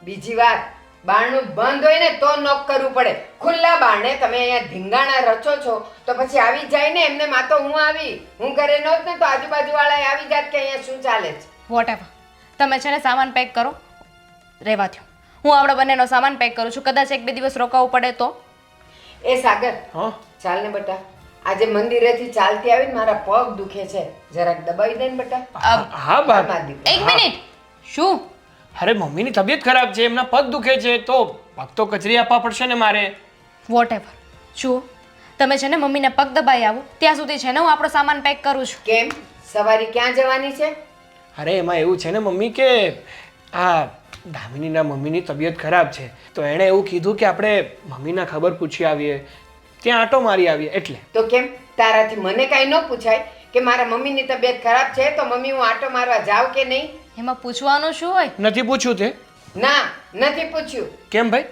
બીજી વાત, બારણું બંધ હોય ને તો નોક કરવું પડે. ખુલ્લા બારણે તમે અહીંયા ધીંગાણા રચો છો તો પછી આવી જાય ને. એમને માં તો હું આવી, હું ઘરે નહોત ને તો આજુબાજુ વાળા આવી જાત કે અહીંયા શું ચાલે છે. વોટ એવર, તમે છે ને સામાન પેક કરો, રહેવા દો. હું આપણા બંનેનો સામાન પેક કરું છું, કદાચ 1-2 દિવસ રોકાવું પડે તો. એ સાગર, હા ચાલ ને બેટા, આજે મંદિરેથી ચાલતી આવીને મારા પગ દુખે છે, જરાક દબાવી દે ને બેટા. હા બા. મારા દીકરા. એક મિનિટ. શું? અરે મમ્મીની તબિયત ખરાબ છે, એમના પગ દુખે છે તો પગ તો કચરી આપવા પડશે ને મારે. Whatever. જુઓ, તમે છે ને મમ્મીને પગ દબાઈ આવો ત્યાં સુધી છે ને હું આપણો સામાન પેક કરું છું. કેમ, સવારી ક્યાં જવાની છે? અરે એમાં એવું છે ને મમ્મી કે આ દામિનીના મમ્મીની તબિયત ખરાબ છે, તો એણે એવું કીધું કે આપણે મમ્મીના ખબર પૂછી આવીએ, ત્યાં આટો મારી આવીએ એટલે. તો કેમ તારાથી મને કાંઈ ન પૂછાય કે મારા મમ્મીની તબિયત ખરાબ છે તો મમ્મી હું આટો મારવા જાઉં કે નહીં? એમાં પૂછવાનું શું હોય? નથી પૂછ્યું તે? ના નથી પૂછ્યું. કેમ ભાઈ?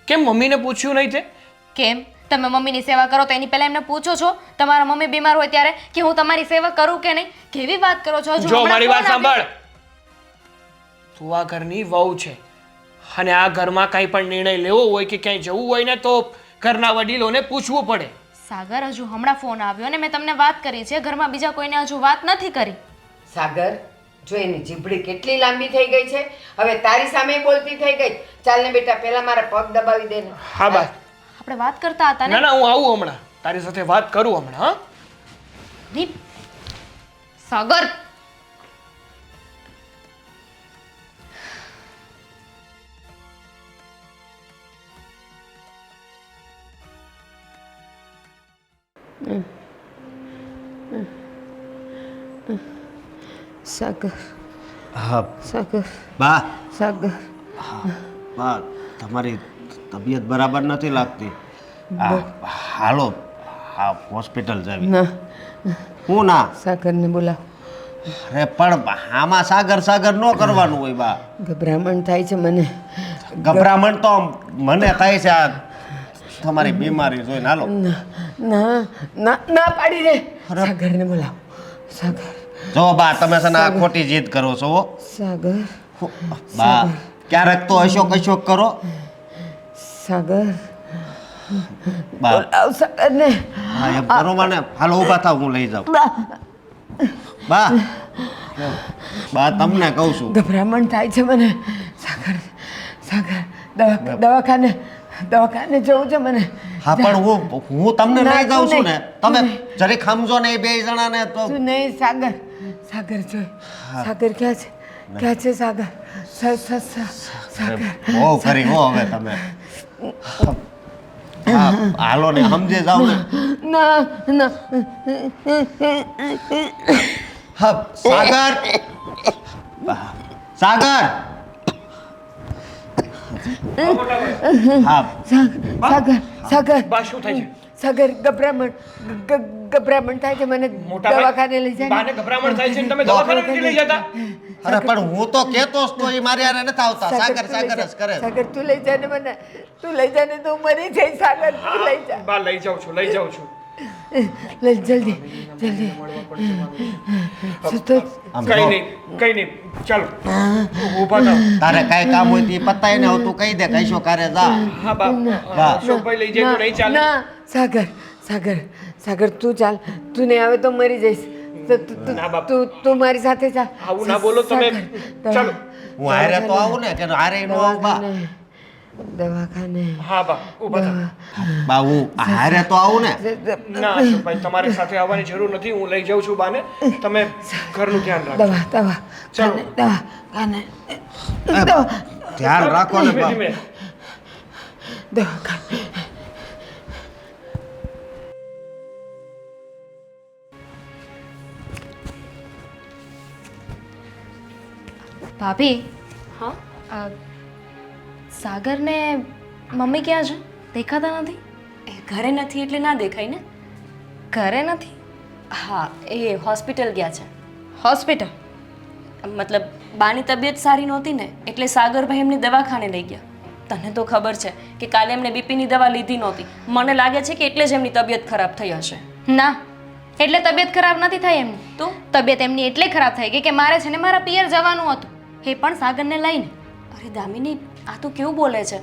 કેમ મમ્મીને પૂછ્યું નહીં તે? કેમ તમે મમ્મીની સેવા કરો તો એની પહેલા એમને પૂછો છો તમારા મમ્મી બીમાર હોય ત્યારે કે હું તમારી સેવા કરું કે નહીં? કેવી વાત કરો છો? હજુ જો હમણાં મારી વાત ફોન આવ્યો. સાંભળ, તું આ ઘરની વહુ છે અને આ ઘરમાં કાંઈ પણ નિર્ણય લેવો હોય કે ક્યાંય જવું હોય ને તો ઘરના વડીલોને પૂછવું પડે. સાગર હજુ હમણાં ફોન આવ્યો અને મેં તમને વાત કરી છે. ઘરમાં બીજા કોઈને હજુ વાત નથી કરી. સાગર, જો એની જીભડી કેટલી લાંબી થઈ ગઈ છે, હવે તારી સામે બોલતી થઈ ગઈ. ચાલ ને બેટા, પહેલા મારા પગ દબાવી દે ને. હા બા, આપણે વાત કરતા હતા ના ને. ના, હું આવું હમણાં, તારી સાથે વાત કરું હમણાં. હા, નહીં. સાગર સાગર, હા સાગર, બા સાગર. બા તમારી તબિયત બરાબર નથી લાગતી. હાલો હા હોસ્પિટલ જાવી. ના, હું ના સાગરને બોલાવ. અરે પણ આમાં સાગર સાગર ન કરવાનું હોય બા. ગભરામણ થાય છે મને. ગભરામણ તો મને થાય છે આ તમારી બીમારી જોઈને. હાલો. ના ના ના ના પાડી દે. સાગરને બોલાવ. સાગર, જો બા તમે છે ને આ ખોટી જીદ કરો છો હો. સાગર, બા ક્યારેક તો અશોક અશોક કરો. સાગર, બા બોલાવ સાગરને. હા એમ કરો મને. હાલો ઊભા થાવ, હું લઈ જાઉં. બા બા તમને કહું છું. ગભરામણ થાય છે મને. સાગર, સાગર, દવાખાને દવાખાને જવું છે મને. હા પણ હું તમને ના, લઈ જાઉં તું છું ને. નહીં. તમે તું જરીક સમજો ને એ બે જણાને તો. તું નહીં. સાગર, સાગર જોઈ. સાગર ક્યાં છે? ક્યાં છે સાગર? સાગર, બહુ કરી હો હવે તમે. હા હાલો ને સમજે જાવ ને. ના ના. હા સાગર, સાગર. હા સાગર, સાગર, બા શું થાય છે? સાગર, ગભરામણ થાય છે મને. મોટા ભાઈ, દવાખાને લઈ જાય. બાને ગભરામણ થાય છે ને તમે દવાખાને નથી લઈ જતા? અરે પણ હું તો કેતો જ તો એ મારી હારે નથી આવતા. સાગર તું લઈ સાગર જા. જ કરે. સાગર, તું લઈ જા ને મને. તું લઈ જા ને તો હું મરી જઈશ. સાગર, તું લઈ જા. બા લઈ જાઉં છું, લઈ જાઉં છું. લઈ જલ્દી જલ્દી. આમ કઈ જો, નહીં, કઈ નહીં, ચાલો ઊભા થાવ. તારે કાંઈ કામ હોય તો એ પતાય ને હવે તું કહી દે કઈશો કારે જા. હા બા, બા. અશોકભાઈ લઈ જાય તો નહીં ચાલે. ના, સાગર, સાગર, સાગર, તું ચાલ. તું નહીં આવે તો મરી જઈશ. ના બાપ. તું મારી સાથે ચાલ. આવું ના બોલો તમે. સાગર, ચાલો. હું હારે તો આવું ને કે હારે નો આવું બા. દવાખાને. હા બા, ઊભા થાવ. બા હું હારે તો આવું ને. ના અશોકભાઈ, તમારી સાથે આવવાની જરૂર નથી. હું લઈ જાઉં છું બાને. તમે ઘરનું ધ્યાન રાખો. દવા ચાલો. દવાખાને. ધ્યાન રાખો ને ધીમે બા. ધીમે. દવાખાને. ભાભી, હા, સાગરને મમ્મી ક્યાં છે? દેખાતા નથી. એ ઘરે નથી એટલે ના દેખાય ને. ઘરે નથી. હા, એ હોસ્પિટલ ગયા છે. હોસ્પિટલ? મતલબ બાની તબિયત સારી નહોતી ને એટલે સાગરભાઈ એમની દવાખાને લઈ ગયા. તને તો ખબર છે કે કાલે એમને બીપીની દવા લીધી નહોતી. મને લાગે છે કે એટલે જ એમની તબિયત ખરાબ થઈ હશે. ના, એટલે તબિયત ખરાબ નથી થઈ એમની. તો તબિયત એમની એટલે ખરાબ થઈ ગઈ કે મારે છે ને મારા પિયર જવાનું હતું, એ પણ સાગરને લઈને. અરે દામિની, આ તો કેવું બોલે છે?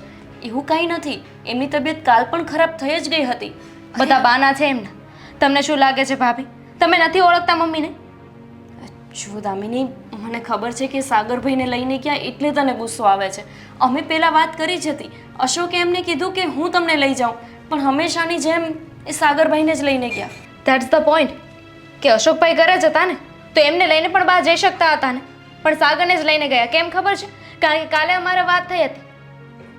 એવું કાંઈ નથી. એમની તબિયત કાલ પણ ખરાબ થઈ જ ગઈ હતી. બધા બાના છે એમના. તમને શું લાગે છે ભાભી? તમે નથી ઓળખતા મમ્મીને? જો દામિની, મને ખબર છે કે સાગરભાઈને લઈને ગયા એટલે તને ગુસ્સો આવે છે. અમે પહેલાં વાત કરી જ હતી. અશોકે એમને કીધું કે હું તમને લઈ જાઉં, પણ હંમેશાની જેમ એ સાગરભાઈને જ લઈને ગયા. ધેટ્સ ધ પોઈન્ટ કે અશોકભાઈ ઘરે જ હતા ને તો એમને લઈને પણ બહાર જઈ શકતા હતા ને, પણ સાગરને જ લઈને ગયા. કેમ ખબર છે? કારણ કે કાલે અમારે વાત થઈ હતી.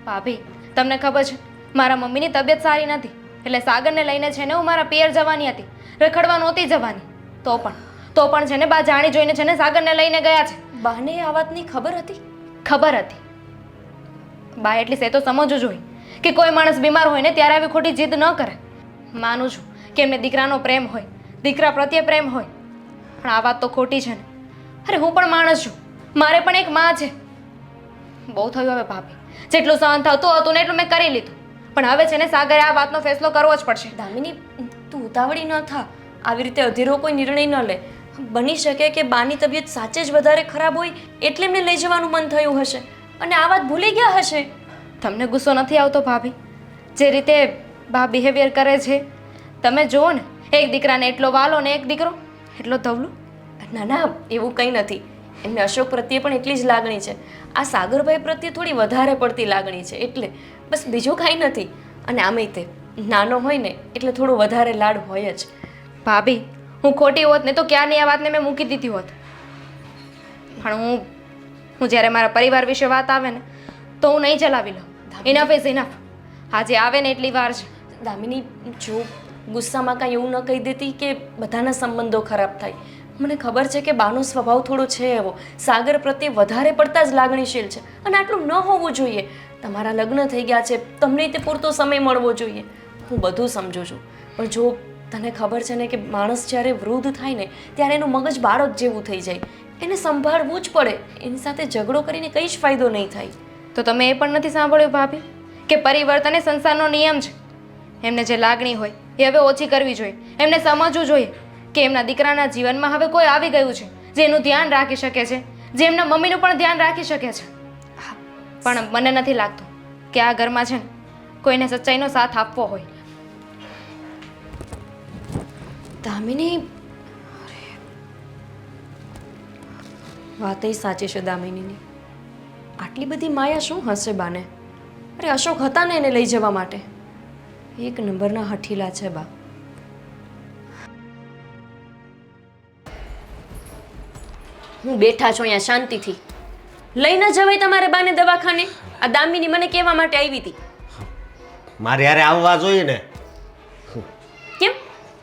ભાભી, તમને ખબર છે મારા મમ્મીની તબિયત સારી નથી એટલે સાગરને લઈને છે ને હું મારા પિયર જવાની હતી. રખડવા નહોતી જવાની. તો પણ છે ને બા જાણી જોઈને છે ને સાગરને લઈને ગયા છે. બાને આ વાતની ખબર હતી? ખબર હતી. બા એટલી એ તો સમજવું જોઈએ કે કોઈ માણસ બીમાર હોય ને ત્યારે આવી ખોટી જીદ ન કરે. માનું છું કે એમને દીકરાનો પ્રેમ હોય, દીકરા પ્રત્યે પ્રેમ હોય, પણ આ વાત તો ખોટી છે ને. અરે હું પણ માણસ છું, મારે પણ એક માં છે. બહુ થયું હવે ભાભી. જેટલું સહન થતું હતું ને એટલું મેં કરી લીધું. પણ હવે છે ને સાગરે આ વાતનો ફેસલો કરવો જ પડશે. દામિની, તું ઉતાવળી ન થા. આવી રીતે અધીરો કોઈ નિર્ણય ન લે. બની શકે કે બાની તબિયત સાચે જ વધારે ખરાબ હોય એટલે એમને લઈ જવાનું મન થયું હશે અને આ વાત ભૂલી ગયા હશે. તમને ગુસ્સો નથી આવતો ભાભી? જે રીતે બા બિહેવિયર કરે છે તમે જુઓ ને, એક દીકરાને એટલો વાલો ને એક દીકરો એટલો ધવલો. ના ના, એવું કંઈ નથી. એમને અશોક પ્રત્યે પણ એટલી જ લાગણી છે. આ સાગરભાઈ પ્રત્યે થોડી વધારે પડતી લાગણી છે એટલે બસ, બીજું કાંઈ નથી. અને આમેય તે નાનો હોય ને એટલે થોડું વધારે લાડ હોય જ. ભાભી, હું ખોટી હોત ને તો ક્યારની આ વાતને મેં મૂકી દીધી હોત. પણ હું જ્યારે મારા પરિવાર વિશે વાત આવે ને તો હું નહીં ચલાવી લઉં. Enough is enough. આજે આવે ને એટલી વાર છે. દામિની, જો ગુસ્સામાં કાંઈ એવું ન કહી દેતી કે બધાના સંબંધો ખરાબ થાય. મને ખબર છે કે બાનો સ્વભાવ થોડો છે એવો, સાગર પ્રત્યે વધારે પડતા જ લાગણીશીલ છે અને આટલું ન હોવું જોઈએ. તમારા લગ્ન થઈ ગયા છે, તમને તે પૂરતો સમય મળવો જોઈએ. હું બધું સમજુ છું, પણ જો તને ખબર છે ને કે માણસ જ્યારે વૃદ્ધ થાય ને ત્યારે એનું મગજ બાળક જેવું થઈ જાય. એને સંભાળવું જ પડે. એની સાથે ઝઘડો કરીને કંઈ જ ફાયદો નહીં થાય. તો તમે એ પણ નથી સાંભળ્યું ભાભી કે પરિવર્તન એ સંસારનો નિયમ છે. એમને જે લાગણી હોય એ હવે ઓછી કરવી જોઈએ. એમને સમજવું જોઈએ કે એમના દીકરાના જીવનમાં હવે કોઈ આવી ગયું છે જે એનું ધ્યાન રાખી શકે છે, જે એમના મમ્મીનું પણ ધ્યાન રાખી શકે છે. પણ મને નથી લાગતું કે આ ઘરમાં છે ને કોઈને સચ્ચાઈનો સાથ આપવો હોય. દામિની, વાત એ સાચી છે દામિનીની. આટલી બધી માયા શું હશે બાને? અરે અશોક હતા ને એને લઈ જવા માટે. એક નંબરના હઠીલા છે બા. હું બેઠા છો અહીંયા શાંતિથી. લઈ ન જવાય તમારે બાને દવાખાને? આ દામિની મને કહેવા માટે આવી હતી. મારે યારે આવવા જોઈએ ને. કેમ?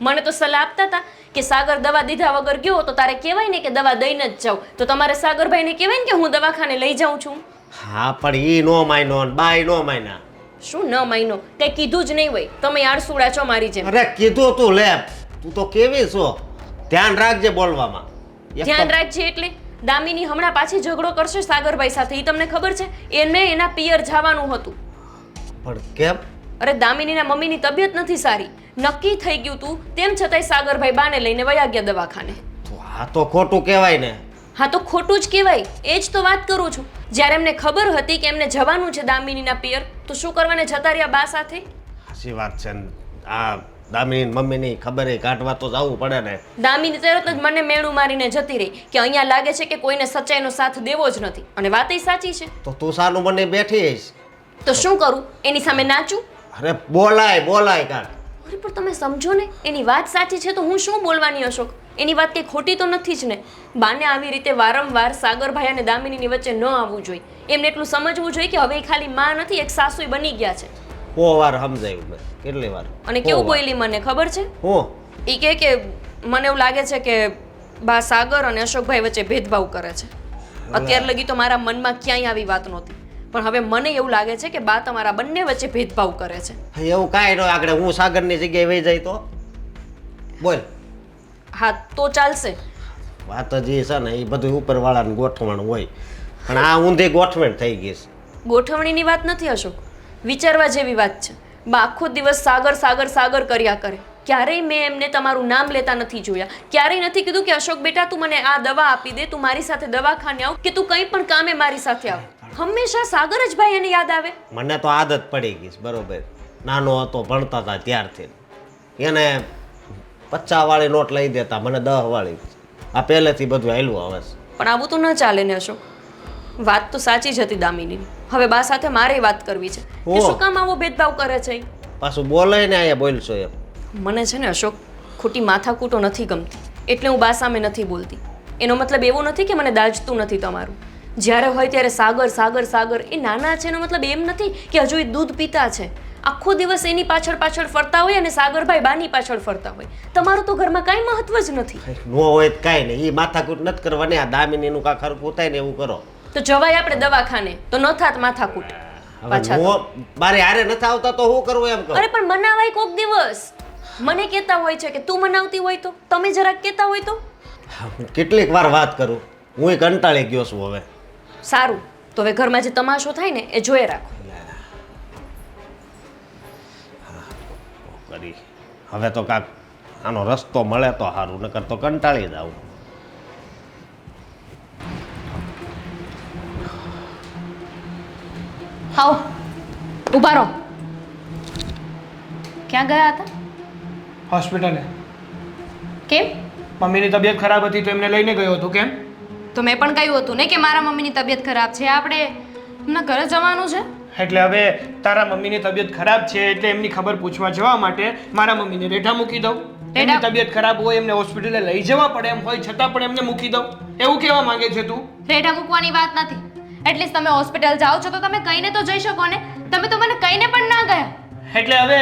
મને તો સલાહ આપતા હતા કે સાગર દવા દીધા વગર ગયો તો તારે કહેવાય ને કે દવા દઈને જ જાઉં. તો તમારે સાગરભાઈને કહેવાય ને કે હું દવાખાને લઈ જાઉં છું. હા, પણ ઈ નો માયનો ને બાય નો માયના. શું ન મહિનો? કઈ કીધું જ નહીં હોય. તમે આળસુડા છો મારી જેમ. અરે કીધું તું લે, તું તો કેવી છો? ધ્યાન રાખજે બોલવામાં. એક તો- ધ્યાન રાખજે એટલે દામિની હમણાં પાછી ઝઘડો કરશે સાગરભાઈ સાથે. એ તમને ખબર છે? એને એના પિયર જવાનું હતું. પણ કેમ? અરે દામિનીના મમ્મીની તબિયત નથી સારી. નક્કી થઈ ગયું તું, તેમ છતાંય સાગરભાઈ બાને લઈને વયા ગયા દવાખાને. તો આ તો ખોટું કહેવાય ને. હા તો ખોટું જ કહેવાય. એ જ તો વાત કરું છું. જ્યારે એમને ખબર હતી કે એમને જવાનું છે દામિનીના પિયર, તો શું કરવાને જતા રહ્યા બા સાથે? સાચી વાત છે ને. આ દામિની મમ્મીની ખબર એ કાઢવા તો જવું પડે ને. દામિની તરત જ મને મેણું મારીને જતી રહી કે અહીંયા લાગે છે કે કોઈને સચ્ચાઈનો સાથ દેવો જ નથી. અને વાત એ સાચી છે. તો તું સાનું મને બેઠી હઈશ. તો શું કરું? એની સામે નાચું? અરે બોલાય કાક. અરે પણ તમે સમજો ને, એની વાત સાચી છે તો હું શું બોલવાની અશોક? એની વાત કંઈ ખોટી તો નથી જ ને. બાને આવી રીતે વારંવાર સાગરભાઈ અને દામિનીની વચ્ચે ન આવવું જોઈએ. એમને એટલું સમજવું જોઈએ કે હવે એ ખાલી માં નથી, એક સાસુય બની ગયા છે. બહુ વાર સમજાયું મેં, કેટલી વાર. અને કેવું બોલી મને ખબર છે? હું એ કહે કે મને એવું લાગે છે કે બા સાગર અને અશોકભાઈ વચ્ચે ભેદભાવ કરે છે. અત્યાર લગી તો મારા મનમાં ક્યાંય આવી વાત નહોતી, પણ હવે મને એવું લાગે છે કે બા તમારા બંને વચ્ચે ભેદભાવ કરે છે. એવું કાંઈ ન આગળ હું સાગરની જગ્યાએ વહી જાય તો બોલ. હા તો ચાલશે. વાત જ એ છે ને, એ બધું ઉપરવાળાને ગોઠવણ હોય, પણ આ ઊંધી ગોઠવણ થઈ ગઈ છે. ગોઠવણીની વાત નથી અશોક, વિચારવા જેવી વાત છે. બા આખો દિવસ સાગર સાગર સાગર કર્યા કરે. ક્યારેય મેં એમને તમારું નામ લેતા નથી જોયા. ક્યારેય નથી કીધું કે અશોક બેટા તું મને આ દવા આપી દે, તું મારી સાથે દવાખાને આવ, કે તું કંઈ પણ કામે મારી સાથે આવ. હંમેશા સાગર જ ભાઈ એને યાદ આવે. મને તો આદત પડી ગઈ છે, બરોબર. નાનો હતો ભણતા હતા ત્યારથી એને 50 વાળી નોટ લઈ દેતા, મને 10 વાળી. આ પહેલેથી બધું હાલ્યું આવે છે. પણ આવું તો ન ચાલે ને અશોક. વાત તો સાચી જ હતી દામિનીની. હવે બા સાથે મારે વાત કરવી છે કે શું કામ આવો ભેદભાવ કરે છે. પાછું બોલે ને અહીંયા બોલશો એમ. મને છે ને અશોક ખોટી માથાકૂટો નથી ગમતી, એટલે હું બા સામે નથી બોલતી. એનો મતલબ એવો નથી કે મને દાજતું નથી તમારું. જ્યારે હોય ત્યારે સાગર સાગર સાગર, એ નાના છે એનો મતલબ એમ નથી કે હજુ એ દૂધ પીતા છે. આખો દિવસ એની પાછળ પાછળ ફરતા હોય અને સાગરભાઈ બાની પાછળ ફરતા હોય. તમારું તો ઘરમાં કાંઈ મહત્વ જ નથી. ન હોય તો કાંઈ નહીં, એ માથાકૂટ નથી કરવાની. આ દામિનીનું કાંઈ ખરખું થાય ને એવું કરો તો જવાય આપણે દવાખાને, તો ન થાત માથાકૂટ. પાછા તો. મારે હારે નથી આવતા તો શું કરવું એમ કહો. અરે પણ મનાવાય કોક દિવસ. મને કહેતા હોય છે કે તું મનાવતી હોય તો, તમે જરાક કહેતા હોય તો. કેટલીક વાર વાત કરું, હું કંટાળી ગયો છું હવે. સારું, તો હવે ઘરમાં જે તમાશો થાય ને એ જોઈ રાખો. કરી હવે તો કાંક આનો રસ્તો મળે તો સારું, નકર તો કંટાળી જાવ. આવો ઊભા રહો. ક્યાં ગયા હતા? હોસ્પિટલે કેમ? મમ્મીની તબિયત ખરાબ હતી તો એમને લઈને ગયો હતો. કેમ? તો મેં પણ કહ્યું હતું ને કે મારા મમ્મીની તબિયત ખરાબ છે, આપણે એમના ઘરે જવાનું છે. એટલે હવે તારા મમ્મીની તબિયત ખરાબ છે એટલે એમની ખબર પૂછવા જવા માટે મારા મમ્મીને રેઠા મૂકી દઉં. એમની તબિયત ખરાબ હોય, એમને હોસ્પિટલે લઈ જવા પડે એમ હોય છતાં પણ એમને મૂકી દઉં, એવું કહેવા માંગે છે તું? રેઢા મૂકવાની વાત નથી. એટલીસ્ટ તમે હોસ્પિટલ જાઓ છો તો તમે કહીને તો જઈ શકો ને. તમે તો મને કહીને પણ ના ગયા. એટલે હવે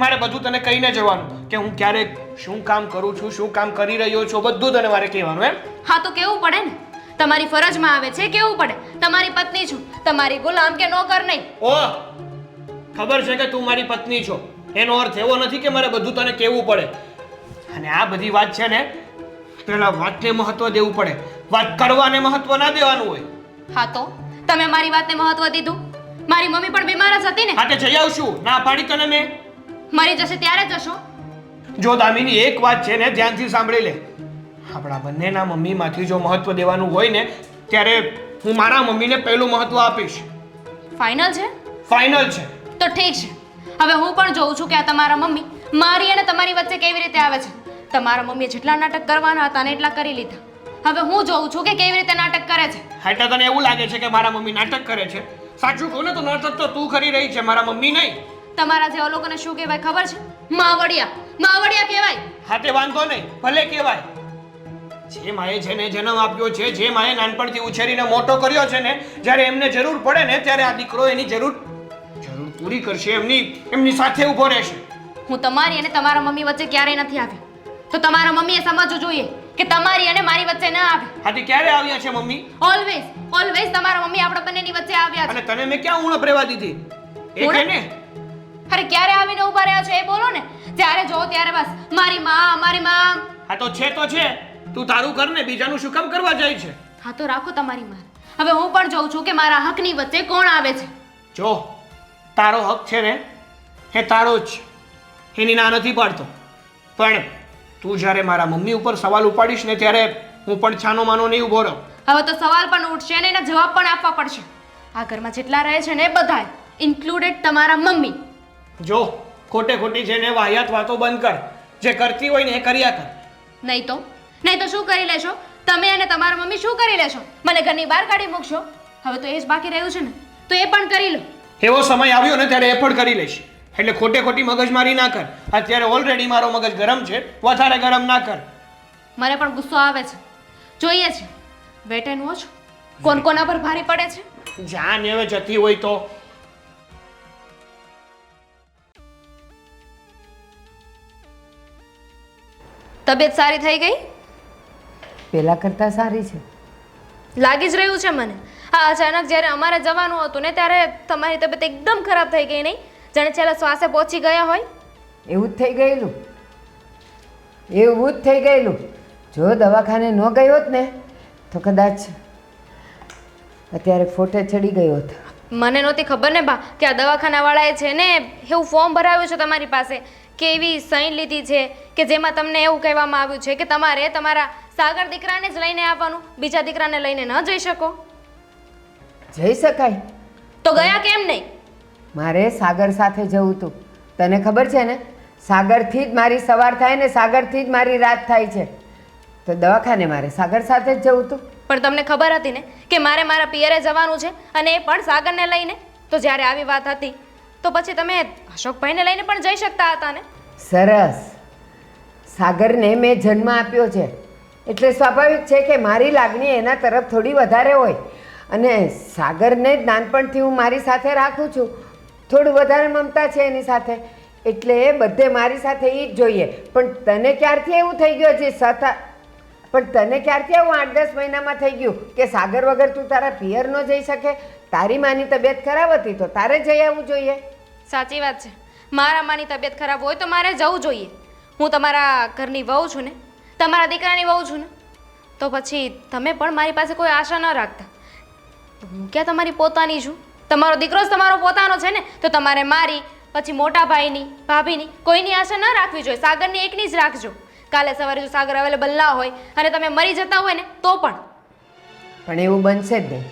મારે બધું તને કહીને જવાનું કે હું ક્યારે શું કામ કરું છું, શું કામ કરી રહ્યો છું, બધું તને મારે કહેવાનું એમ? હા તો કેવું પડે ને, તમારી ફરજમાં આવે છે કેવું પડે. તમારી પત્ની છું, તમારી ગુલામ કે નોકર નહીં. ઓહ, ખબર છે કે તું મારી પત્ની છો, એનો અર્થ એવો નથી કે મારે બધું તને કહેવું પડે. અને આ બધી વાત છે ને, પેલા વાતને મહત્વ દેવું પડે, વાત કરવાને મહત્વ ના દેવાનું હોય. હા તો તમે મારી વાતને મહત્વ દીધું. મારી મમ્મી પણ બીમાર જ હતી ને. હાથે જઈ આવશું, ના પાડી તને મેં. મરી જશે ત્યારે જશો. જો દામિની, એક વાત છે ને ધ્યાનથી સાંભળી લે. આપણા બંનેના મમ્મીમાંથી જો મહત્વ દેવાનું હોય ને ત્યારે હું મારા મમ્મીને પહેલું મહત્વ આપીશ. ફાઇનલ છે? ફાઇનલ છે. તો ઠીક છે. હવે હું પણ જોઉં છું કે આ તમારા મમ્મી મારી અને તમારી વચ્ચે કેવી રીતે આવે છે. તમારા મમ્મીએ જેટલા નાટક કરવાના હતા ને એટલા કરી લીધા. હવે હું જોઉં છું કે કેવી રીતે નાટક કરે છે. એટલે તને એવું લાગે છે કે મારા મમ્મી નાટક કરે છે? સાચું કહું ને તો નાટક તો તું કરી રહી છે, મારા મમ્મી નહીં. તમારા જેવા લોકોને શું કહેવાય ખબર છે? માવડિયા. માવડિયા કહેવાય. હાથે વાંધો નહીં, ભલે કહેવાય. જે માએ જેને જન્મ આપ્યો છે, જે માએ નાનપણથી ઉછેરીને મોટો કર્યો છે ને, જ્યારે એમને જરૂર પડે ને ત્યારે આ દીકરો એની જરૂર પૂરી કરશે, એમની સાથે ઊભો રહેશે. હું તમારી અને તમારા મમ્મી વચ્ચે ક્યારેય નથી આવી. તો તમારા મમ્મીએ સમજવું જોઈએ કે તમારી અને મારી વચ્ચે ન આવે. હાથી ક્યારે આવ્યા છે મમ્મી? ઓલવેઝ ઓલવેઝ તમારા મમ્મી આપણા બંનેની વચ્ચે આવ્યા છે. અને તને મેં ક્યાં ઉણપ રહેવા દીધી? એ કે ને? અરે ક્યારે આવીને ઊભા રહ્યા છો એ બોલો ને. જ્યારે જો ત્યારે બસ મારી માં મારી માં. હા તો છે તો છે, તું તારું કર ને, બીજાનું શું કામ કરવા જાય છે? હા તો રાખો તમારી માં. હવે હું પણ જોઉં છું કે મારા હકની વચ્ચે કોણ આવે છે. જો તારો હક છે ને એ તારો જ છે, એની ના નથી પાડતો. પણ તું જ્યારે મારા મમ્મી ઉપર સવાલ ઉપાડીશ ને ત્યારે હું પણ છાનો માનો નહીં ઊભો રહું. હવે તો સવાલ પણ ઉઠશે અને એના જવાબ પણ આપવા પડશે. આ ઘરમાં જેટલા રહે છે ને એ બધાય, ઇન્ક્લુડેડ તમારા મમ્મી. જો ખોટે ખોટી છે ને વાહિયાત વાતો બંધ કર. જે કરતી હોય ને એ કર્યા કર. નહીં તો શું કરી લેશો તમે અને તમારા મમ્મી? શું કરી લેશો? મને ઘરની બહાર કાઢી મૂકશો? હવે તો એ જ બાકી રહ્યું છે ને, તો એ પણ કરી લો. એવો સમય આવ્યો ને ત્યારે એ પણ કરી લઈશ. એટલે ખોટે ખોટી મગજમારી ના કર. અત્યારે ઓલરેડી મારો મગજ ગરમ છે, વધારે ગરમ ના કર. મને પણ ગુસ્સો આવે છે. જોઈએ છે વેટ એન્ડ વોચ કોણ કોના પર ભારી પડે છે. જાન હવે જતી હોય તો. તબિયત સારી થઈ ગઈ? પહેલાં કરતાં સારી છે. લાગી જ રહ્યું છે મને. આ અચાનક જ્યારે અમારે જવાનું હતું ને ત્યારે તમારી તબિયત એકદમ ખરાબ થઈ ગઈ નહીં? જાણે છેલ્લા શ્વાસે પહોંચી ગયા હોય. એવું જ થઈ ગયેલું, એવું જ થઈ ગયેલું. જો દવાખાને ન ગઈ હોત ને તો કદાચ અત્યારે ફોટે ચડી ગયો હોત. મને નહોતી ખબર ને બા કે આ દવાખાનાવાળાએ છે ને એવું ફોર્મ ભરાવ્યું છે તમારી પાસે કે એવી સહી લીધી છે કે જેમાં તમને એવું કહેવામાં આવ્યું છે કે તમારે તમારા સાગર દીકરાને જ લઈને આવવાનું, બીજા દીકરાને લઈને ન જઈ શકો. જઈ શકાય. તો ગયા કેમ નહીં? મારે સાગર સાથે જવું હતું. તને ખબર છે ને, સાગરથી જ મારી સવાર થાય ને સાગરથી જ મારી રાત થાય છે. તો દવાખાને મારે સાગર સાથે જ જવું હતું. પણ તમને ખબર હતી ને કે મારે મારા પિયરે જવાનું છે અને એ પણ સાગરને લઈને? તો જ્યારે આવી વાત હતી તો પછી તમે અશોકભાઈને લઈને પણ જઈ શકતા હતા ને. સરસ. સાગરને મેં જન્મ આપ્યો છે એટલે સ્વાભાવિક છે કે મારી લાગણી એના તરફ થોડી વધારે હોય. અને સાગરને જ નાનપણથી હું મારી સાથે રાખું છું, થોડું વધારે મમતા છે એની સાથે, એટલે બધે મારી સાથે એ જ જોઈએ. પણ તને ક્યારથી એવું થઈ ગયું છે પણ તને ક્યારથી આવું 8-10 મહિનામાં થઈ ગયું કે સાગર વગર તું તારા પિયર ન જઈ શકે? તારી માની તબિયત ખરાબ હતી તો તારે જઈ આવવું જોઈએ. સાચી વાત છે. મારા માની તબિયત ખરાબ હોય તો મારે જવું જોઈએ. હું તમારા ઘરની વહુ છું ને, તમારા દીકરાની વહુ છું ને, તો પછી તમે પણ મારી પાસે કોઈ આશા ન રાખતા. તો હું ક્યાં તમારી પોતાની છું? તમારો દીકરો જ તમારો પોતાનો છે ને, તો તમારે મારી, પછી મોટા ભાઈની, ભાભીની, કોઈની આશા ન રાખવી જોઈએ. સાગરની એકની જ રાખજો. કાલે સવારે જો સાગર અવેલેબલ ના હોય અને તમે મરી જતા હોય ને તો પણ એવું બનશે જ નહીં,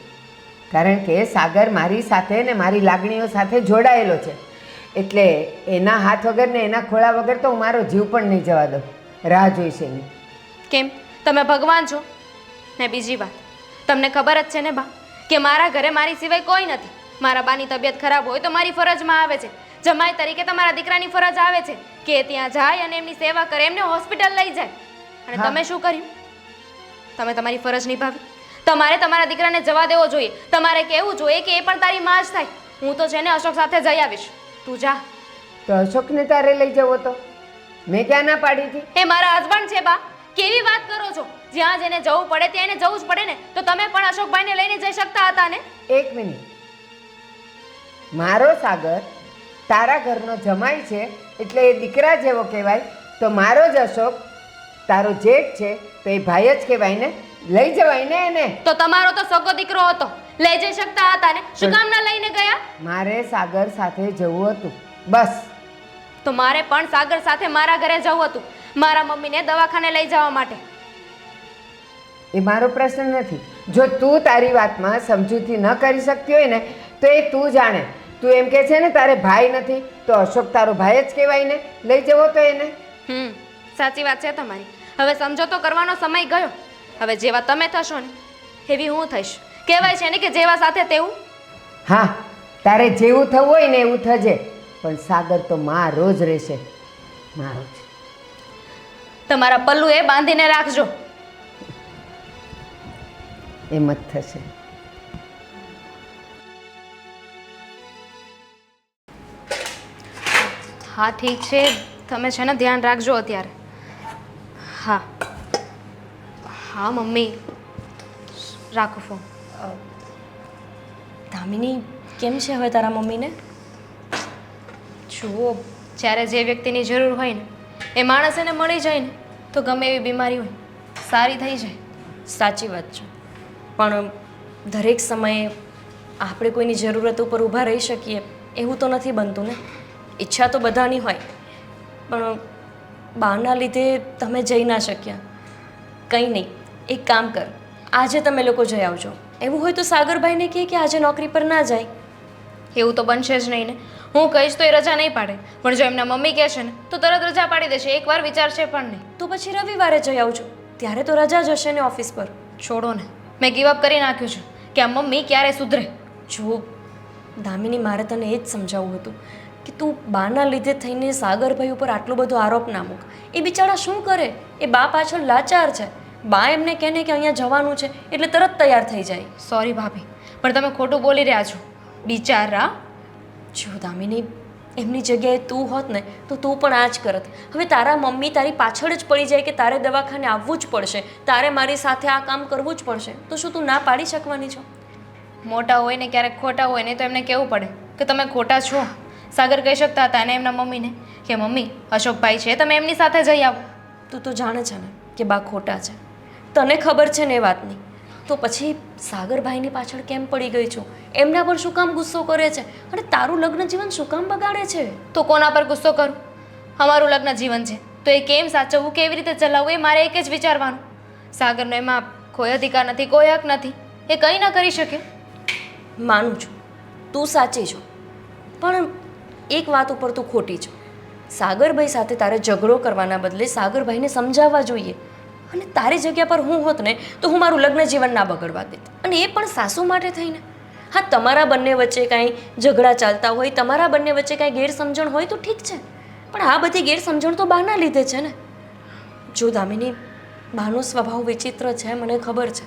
કારણ કે સાગર મારી સાથે ને મારી લાગણીઓ સાથે જોડાયેલો છે. એટલે એના હાથ વગર ને એના ખોળા વગર તો હું મારો જીવ પણ નહીં જવા દઉં. રાહ જોઈશે નહીં. કેમ? તમે ભગવાન છો ને? બીજી વાત, તમને ખબર જ છે ને બા કે મારા ઘરે મારી સિવાય કોઈ નથી. મારા બાની તબિયત ખરાબ હોય તો મારી ફરજમાં આવે છે. જમાઈ તરીકે તમારા દીકરાની ફરજ આવે છે કે ત્યાં જાય અને એમની સેવા કરે, એમને હોસ્પિટલ લઈ જાય. અને તમે શું કર્યું? તમે તમારી ફરજ નિભાવી. તમારે તમારા દીકરાને જવા દેવો જોઈએ. તમારે કહેવું જોઈએ કે એ પણ તારી માં જ થાય. હું તો છે ને અશોક સાથે જઈ આવીશ. તું જા. તો અશોકને તારે લઈ જવો તો મેં ક્યાં ના પાડી હતી? એ મારા હસબન્ડ છે બા. કેવી વાત કરો છો? જ્યાં જેને જવું પડે ત્યાં એને જવું જ પડે ને. તો તમે પણ અશોકભાઈને લઈને જઈ શકતા હતા ને? એક મિનિટ, મારો સાગર તારા ઘરનો જમાઈ છે એટલે એ દીકરા જેવો કહેવાય, તો મારો જ અશોક તારો જેઠ છે તો એ ભાઈ જ કહેવાય ને. લઈ જવાય ને એને. તો તમારો તો સગો દીકરો હતો, લઈ જઈ શકતા હતા ને. શું કામ ના લઈને ગયા? મારે સાગર સાથે જવું હતું બસ. તો મારે પણ સાગર સાથે મારા ઘરે જવું હતું, મારા મમ્મીને દવાખાને લઈ જવા માટે. એ મારો પ્રશ્ન નથી. જો તું તારી વાતમાં સમજૂતી ન કરી શકતી હોય ને તો એ તું જાણે. તું એમ કે છે ને તારે ભાઈ નથી, તો અશોક તારો ભાઈ જ કહેવાય ને. લઈ જવો તો એને. સાચી વાત છે તમારી. હવે સમજોતો કરવાનો સમય ગયો. હવે જેવા તમે થશો ને એવી હું થઈશ. કહેવાય છે ને કે જેવા સાથે તેવું. હા, તારે જેવું થવું હોય ને એવું થજે, પણ સાગર તો મારો જ રહેશે. મારો જ. તમારા પલ્લુ એ બાંધીને રાખજો. એમ જ થશે. હા ઠીક છે, તમે છે ને ધ્યાન રાખજો અત્યારે. હા હા મમ્મી, રાખો ફોન. દામિની, કેમ છે હવે તારા મમ્મીને? જુઓ, જ્યારે જે વ્યક્તિની જરૂર હોય ને એ માણસ એને મળી જાય ને તો ગમે એવી બીમારી હોય સારી થઈ જાય. સાચી વાત છે, પણ દરેક સમયે આપણે કોઈની જરૂરત ઉપર ઊભા રહી શકીએ એવું તો નથી બનતું ને. ઈચ્છા તો બધાની હોય, પણ બહારના લીધે તમે જઈ ના શક્યા. કંઈ નહીં, એક કામ કર, આજે તમે લોકો જઈ આવજો. એવું હોય તો સાગરભાઈને કહે કે આજે નોકરી પર ના જાય. એવું તો બનશે જ નહીં ને. હું કહીશ તો એ રજા નહીં પાડે, પણ જો એમના મમ્મી કહેશે ને તો તરત રજા પાડી દેશે. એકવાર વિચારશે પણ નહીં. તો પછી રવિવારે જઈ આવજો, ત્યારે તો રજા જ હશે ને ઓફિસ પર. છોડો ને, મેં ગીવ અપ કરી નાખ્યું છે કે આ મમ્મી ક્યારે સુધરે. જો દામિની, મારે તને એ જ સમજાવવું હતું કે તું બાના લીધે થઈને સાગરભાઈ ઉપર આટલો બધો આરોપ ના મૂક. એ બિચારા શું કરે? એ બા પાછળ લાચાર છે. બા એમને કહે ને કે અહીંયા જવાનું છે એટલે તરત તૈયાર થઈ જાય. સોરી ભાભી, પણ તમે ખોટું બોલી રહ્યા છો. બિચારા. જો દામિની, એમની જગ્યાએ તું હોત ને તો તું પણ આ જ કરત. હવે તારા મમ્મી તારી પાછળ જ પડી જાય કે તારે દવાખાને આવવું જ પડશે, તારે મારી સાથે આ કામ કરવું જ પડશે, તો શું તું ના પાડી શકવાની છો? મોટા હોય ને ક્યારેક ખોટા હોય ને તો એમને કહેવું પડે કે તમે ખોટા છો. સાગર કહી શકતા હતા અને એમના મમ્મીને કે મમ્મી અશોકભાઈ છે, તમે એમની સાથે જઈ આવો. તું તો જાણે છે ને કે બા ખોટા છે, તને ખબર છે ને એ વાતની. તો પછી સાગરભાઈની પાછળ કેમ પડી ગઈ છું? એમના પર શું કામ ગુસ્સો કરે છે? અને તારું લગ્ન જીવન શું કામ બગાડે છે? તો કોના પર ગુસ્સો કરું? અમારું લગ્ન જીવન છે તો એ કેમ સાચવવું, કેવી રીતે ચલાવવું એ મારે એક જ વિચારવાનું. સાગરનો એમાં કોઈ અધિકાર નથી, કોઈ હક નથી. એ કંઈ ન કરી શકે. માનું છું તું સાચી છો, પણ એક વાત ઉપર તું ખોટી છો. સાગરભાઈ સાથે તારે ઝઘડો કરવાના બદલે સાગરભાઈને સમજાવવા જોઈએ. અને તારી જગ્યા પર હું હોત ને તો હું મારું લગ્ન જીવન ના બગડવા દેત. અને એ પણ સાસુ માટે થઈને. હા, તમારા બંને વચ્ચે કાંઈ ઝઘડા ચાલતા હોય, તમારા બંને વચ્ચે કાંઈ ગેરસમજણ હોય તો ઠીક છે, પણ આ બધી ગેરસમજણ તો બાના લીધે છે ને. જો દામિની, બાનો સ્વભાવ વિચિત્ર છે, મને ખબર છે.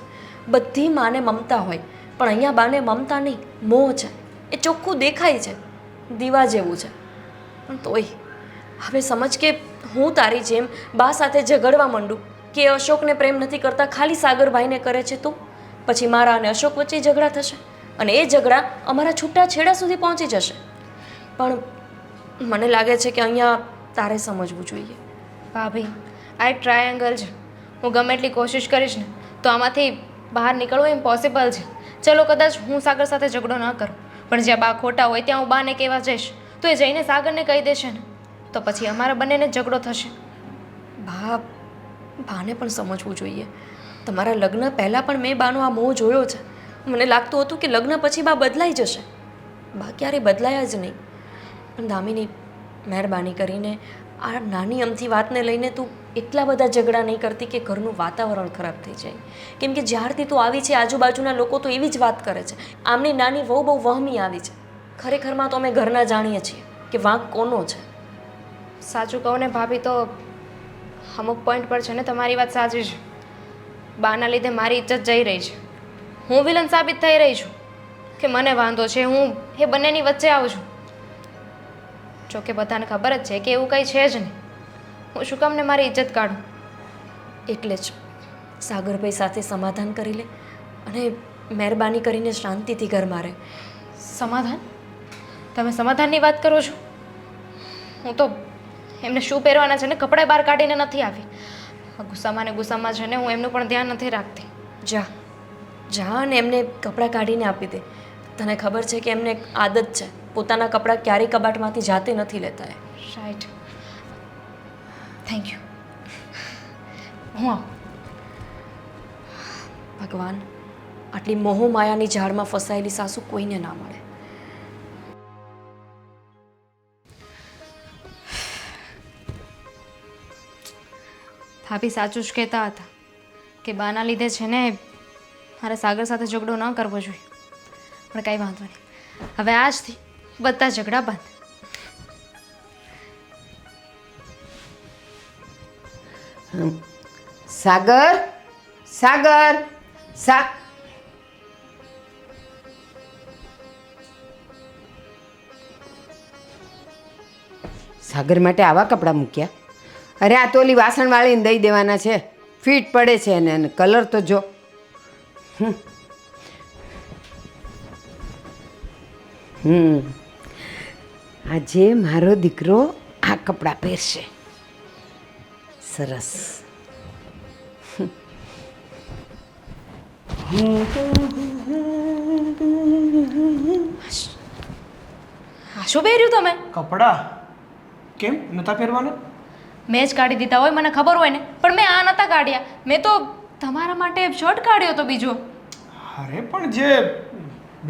બધી માને મમતા હોય, પણ અહીંયા બાને મમતા નહીં, મોહ છે. એ ચોખ્ખું દેખાય છે, દીવા જેવું છે. પણ તોય હવે સમજ કે હું તારી જેમ બા સાથે ઝઘડવા માંડું કે અશોકને પ્રેમ નથી કરતા, ખાલી સાગરભાઈને કરે છે, તો પછી મારા અને અશોક વચ્ચે ઝઘડા થશે અને એ ઝઘડા અમારા છૂટા છેડા સુધી પહોંચી જશે. પણ મને લાગે છે કે અહીંયા તારે સમજવું જોઈએ. ભાભી, આ એક ટ્રાયેંગલ છે. હું ગમે એટલી કોશિશ કરીશ ને તો આમાંથી બહાર નીકળવું ઇમ્પોસિબલ છે. ચલો કદાચ હું સાગર સાથે ઝઘડો ન કરું, પણ જ્યાં બા ખોટા હોય ત્યાં હું બાને કહેવા જઈશ તો એ જઈને સાગરને કહી દેશે ને, તો પછી અમારા બંનેને ઝઘડો થશે. બાને પણ સમજવું જોઈએ. તમારા લગ્ન પહેલાં પણ મેં બાનો આ મોહ જોયો છે. મને લાગતું હતું કે લગ્ન પછી બા બદલાઈ જશે. બા ક્યારેય બદલાયા જ નહીં. પણ દામિની, મહેરબાની કરીને આ નાની અમથી વાતને લઈને તું એટલા બધા ઝઘડા નહીં કરતી કે ઘરનું વાતાવરણ ખરાબ થઈ જાય. કેમ કે જ્યારથી તું આવી છે આજુબાજુના લોકો તો એવી જ વાત કરે છે. આમની નાની વહુ બહુ વહમી આવી છે. ખરેખરમાં તો અમે ઘરના જાણીએ છીએ કે વાંક કોનો છે. સાચું કહું ને ભાભી, તો અમુક પોઈન્ટ પર છે ને તમારી વાત સાચી છે. બાના લીધે મારી ઇજ્જત જઈ રહી છે. હું વિલન સાબિત થઈ રહી છું કે મને વાંધો છે, હું એ બંનેની વચ્ચે આવું છું. જોકે બધાને ખબર જ છે કે એવું કંઈ છે જ નહીં. હું શું કામને મારી ઇજ્જત કાઢું? એટલે જ સાગરભાઈ સાથે સમાધાન કરી લે અને મહેરબાની કરીને શાંતિથી ઘરમાં રહે. સમાધાન? તમે સમાધાનની વાત કરો છો? હું તો એમને શું પહેરવાના છે ને કપડાં બહાર કાઢીને નથી આવી. ગુસ્સામાં ને ગુસ્સામાં છે ને હું એમનું પણ ધ્યાન નથી રાખતી. જા અને એમને કપડાં કાઢીને આપી દે. તને ખબર છે કે એમને એક આદત છે, પોતાના કપડાં ક્યારેય કબાટમાંથી જાતે નથી લેતા. Right, thank you. હું આવું. ભગવાન, આટલી મોહમાયાની ઝાડમાં ફસાયેલી સાસુ કોઈને ના મળે. ભાભી સાચું જ કહેતા હતા કે બાના લીધે છે ને મારે સાગર સાથે ઝઘડો ન કરવો જોઈએ. પણ કાંઈ વાંધો નહીં, હવે આજથી બધા ઝઘડા બંધ. સાગર, સાગર, સાગર માટે આવા કપડાં મૂક્યા? અરે આ તો ઓલી વાસણવાળીને દઈ દેવાના છે, ફિટ પડે છે એને, અને કલર તો જો. આજે મારો દીકરો આ કપડાં પહેરશે. સરસ. આ શું પહેર્યું તમે? કપડાં કેમ નતા પહેરવાના? મેં જ કાઢી દીધા હોય, મને ખબર હોય ને, પણ મેં આ નહોતા કાઢ્યા. મેં તો તમારા માટે શર્ટ કાઢ્યો હતો બીજો. અરે પણ જે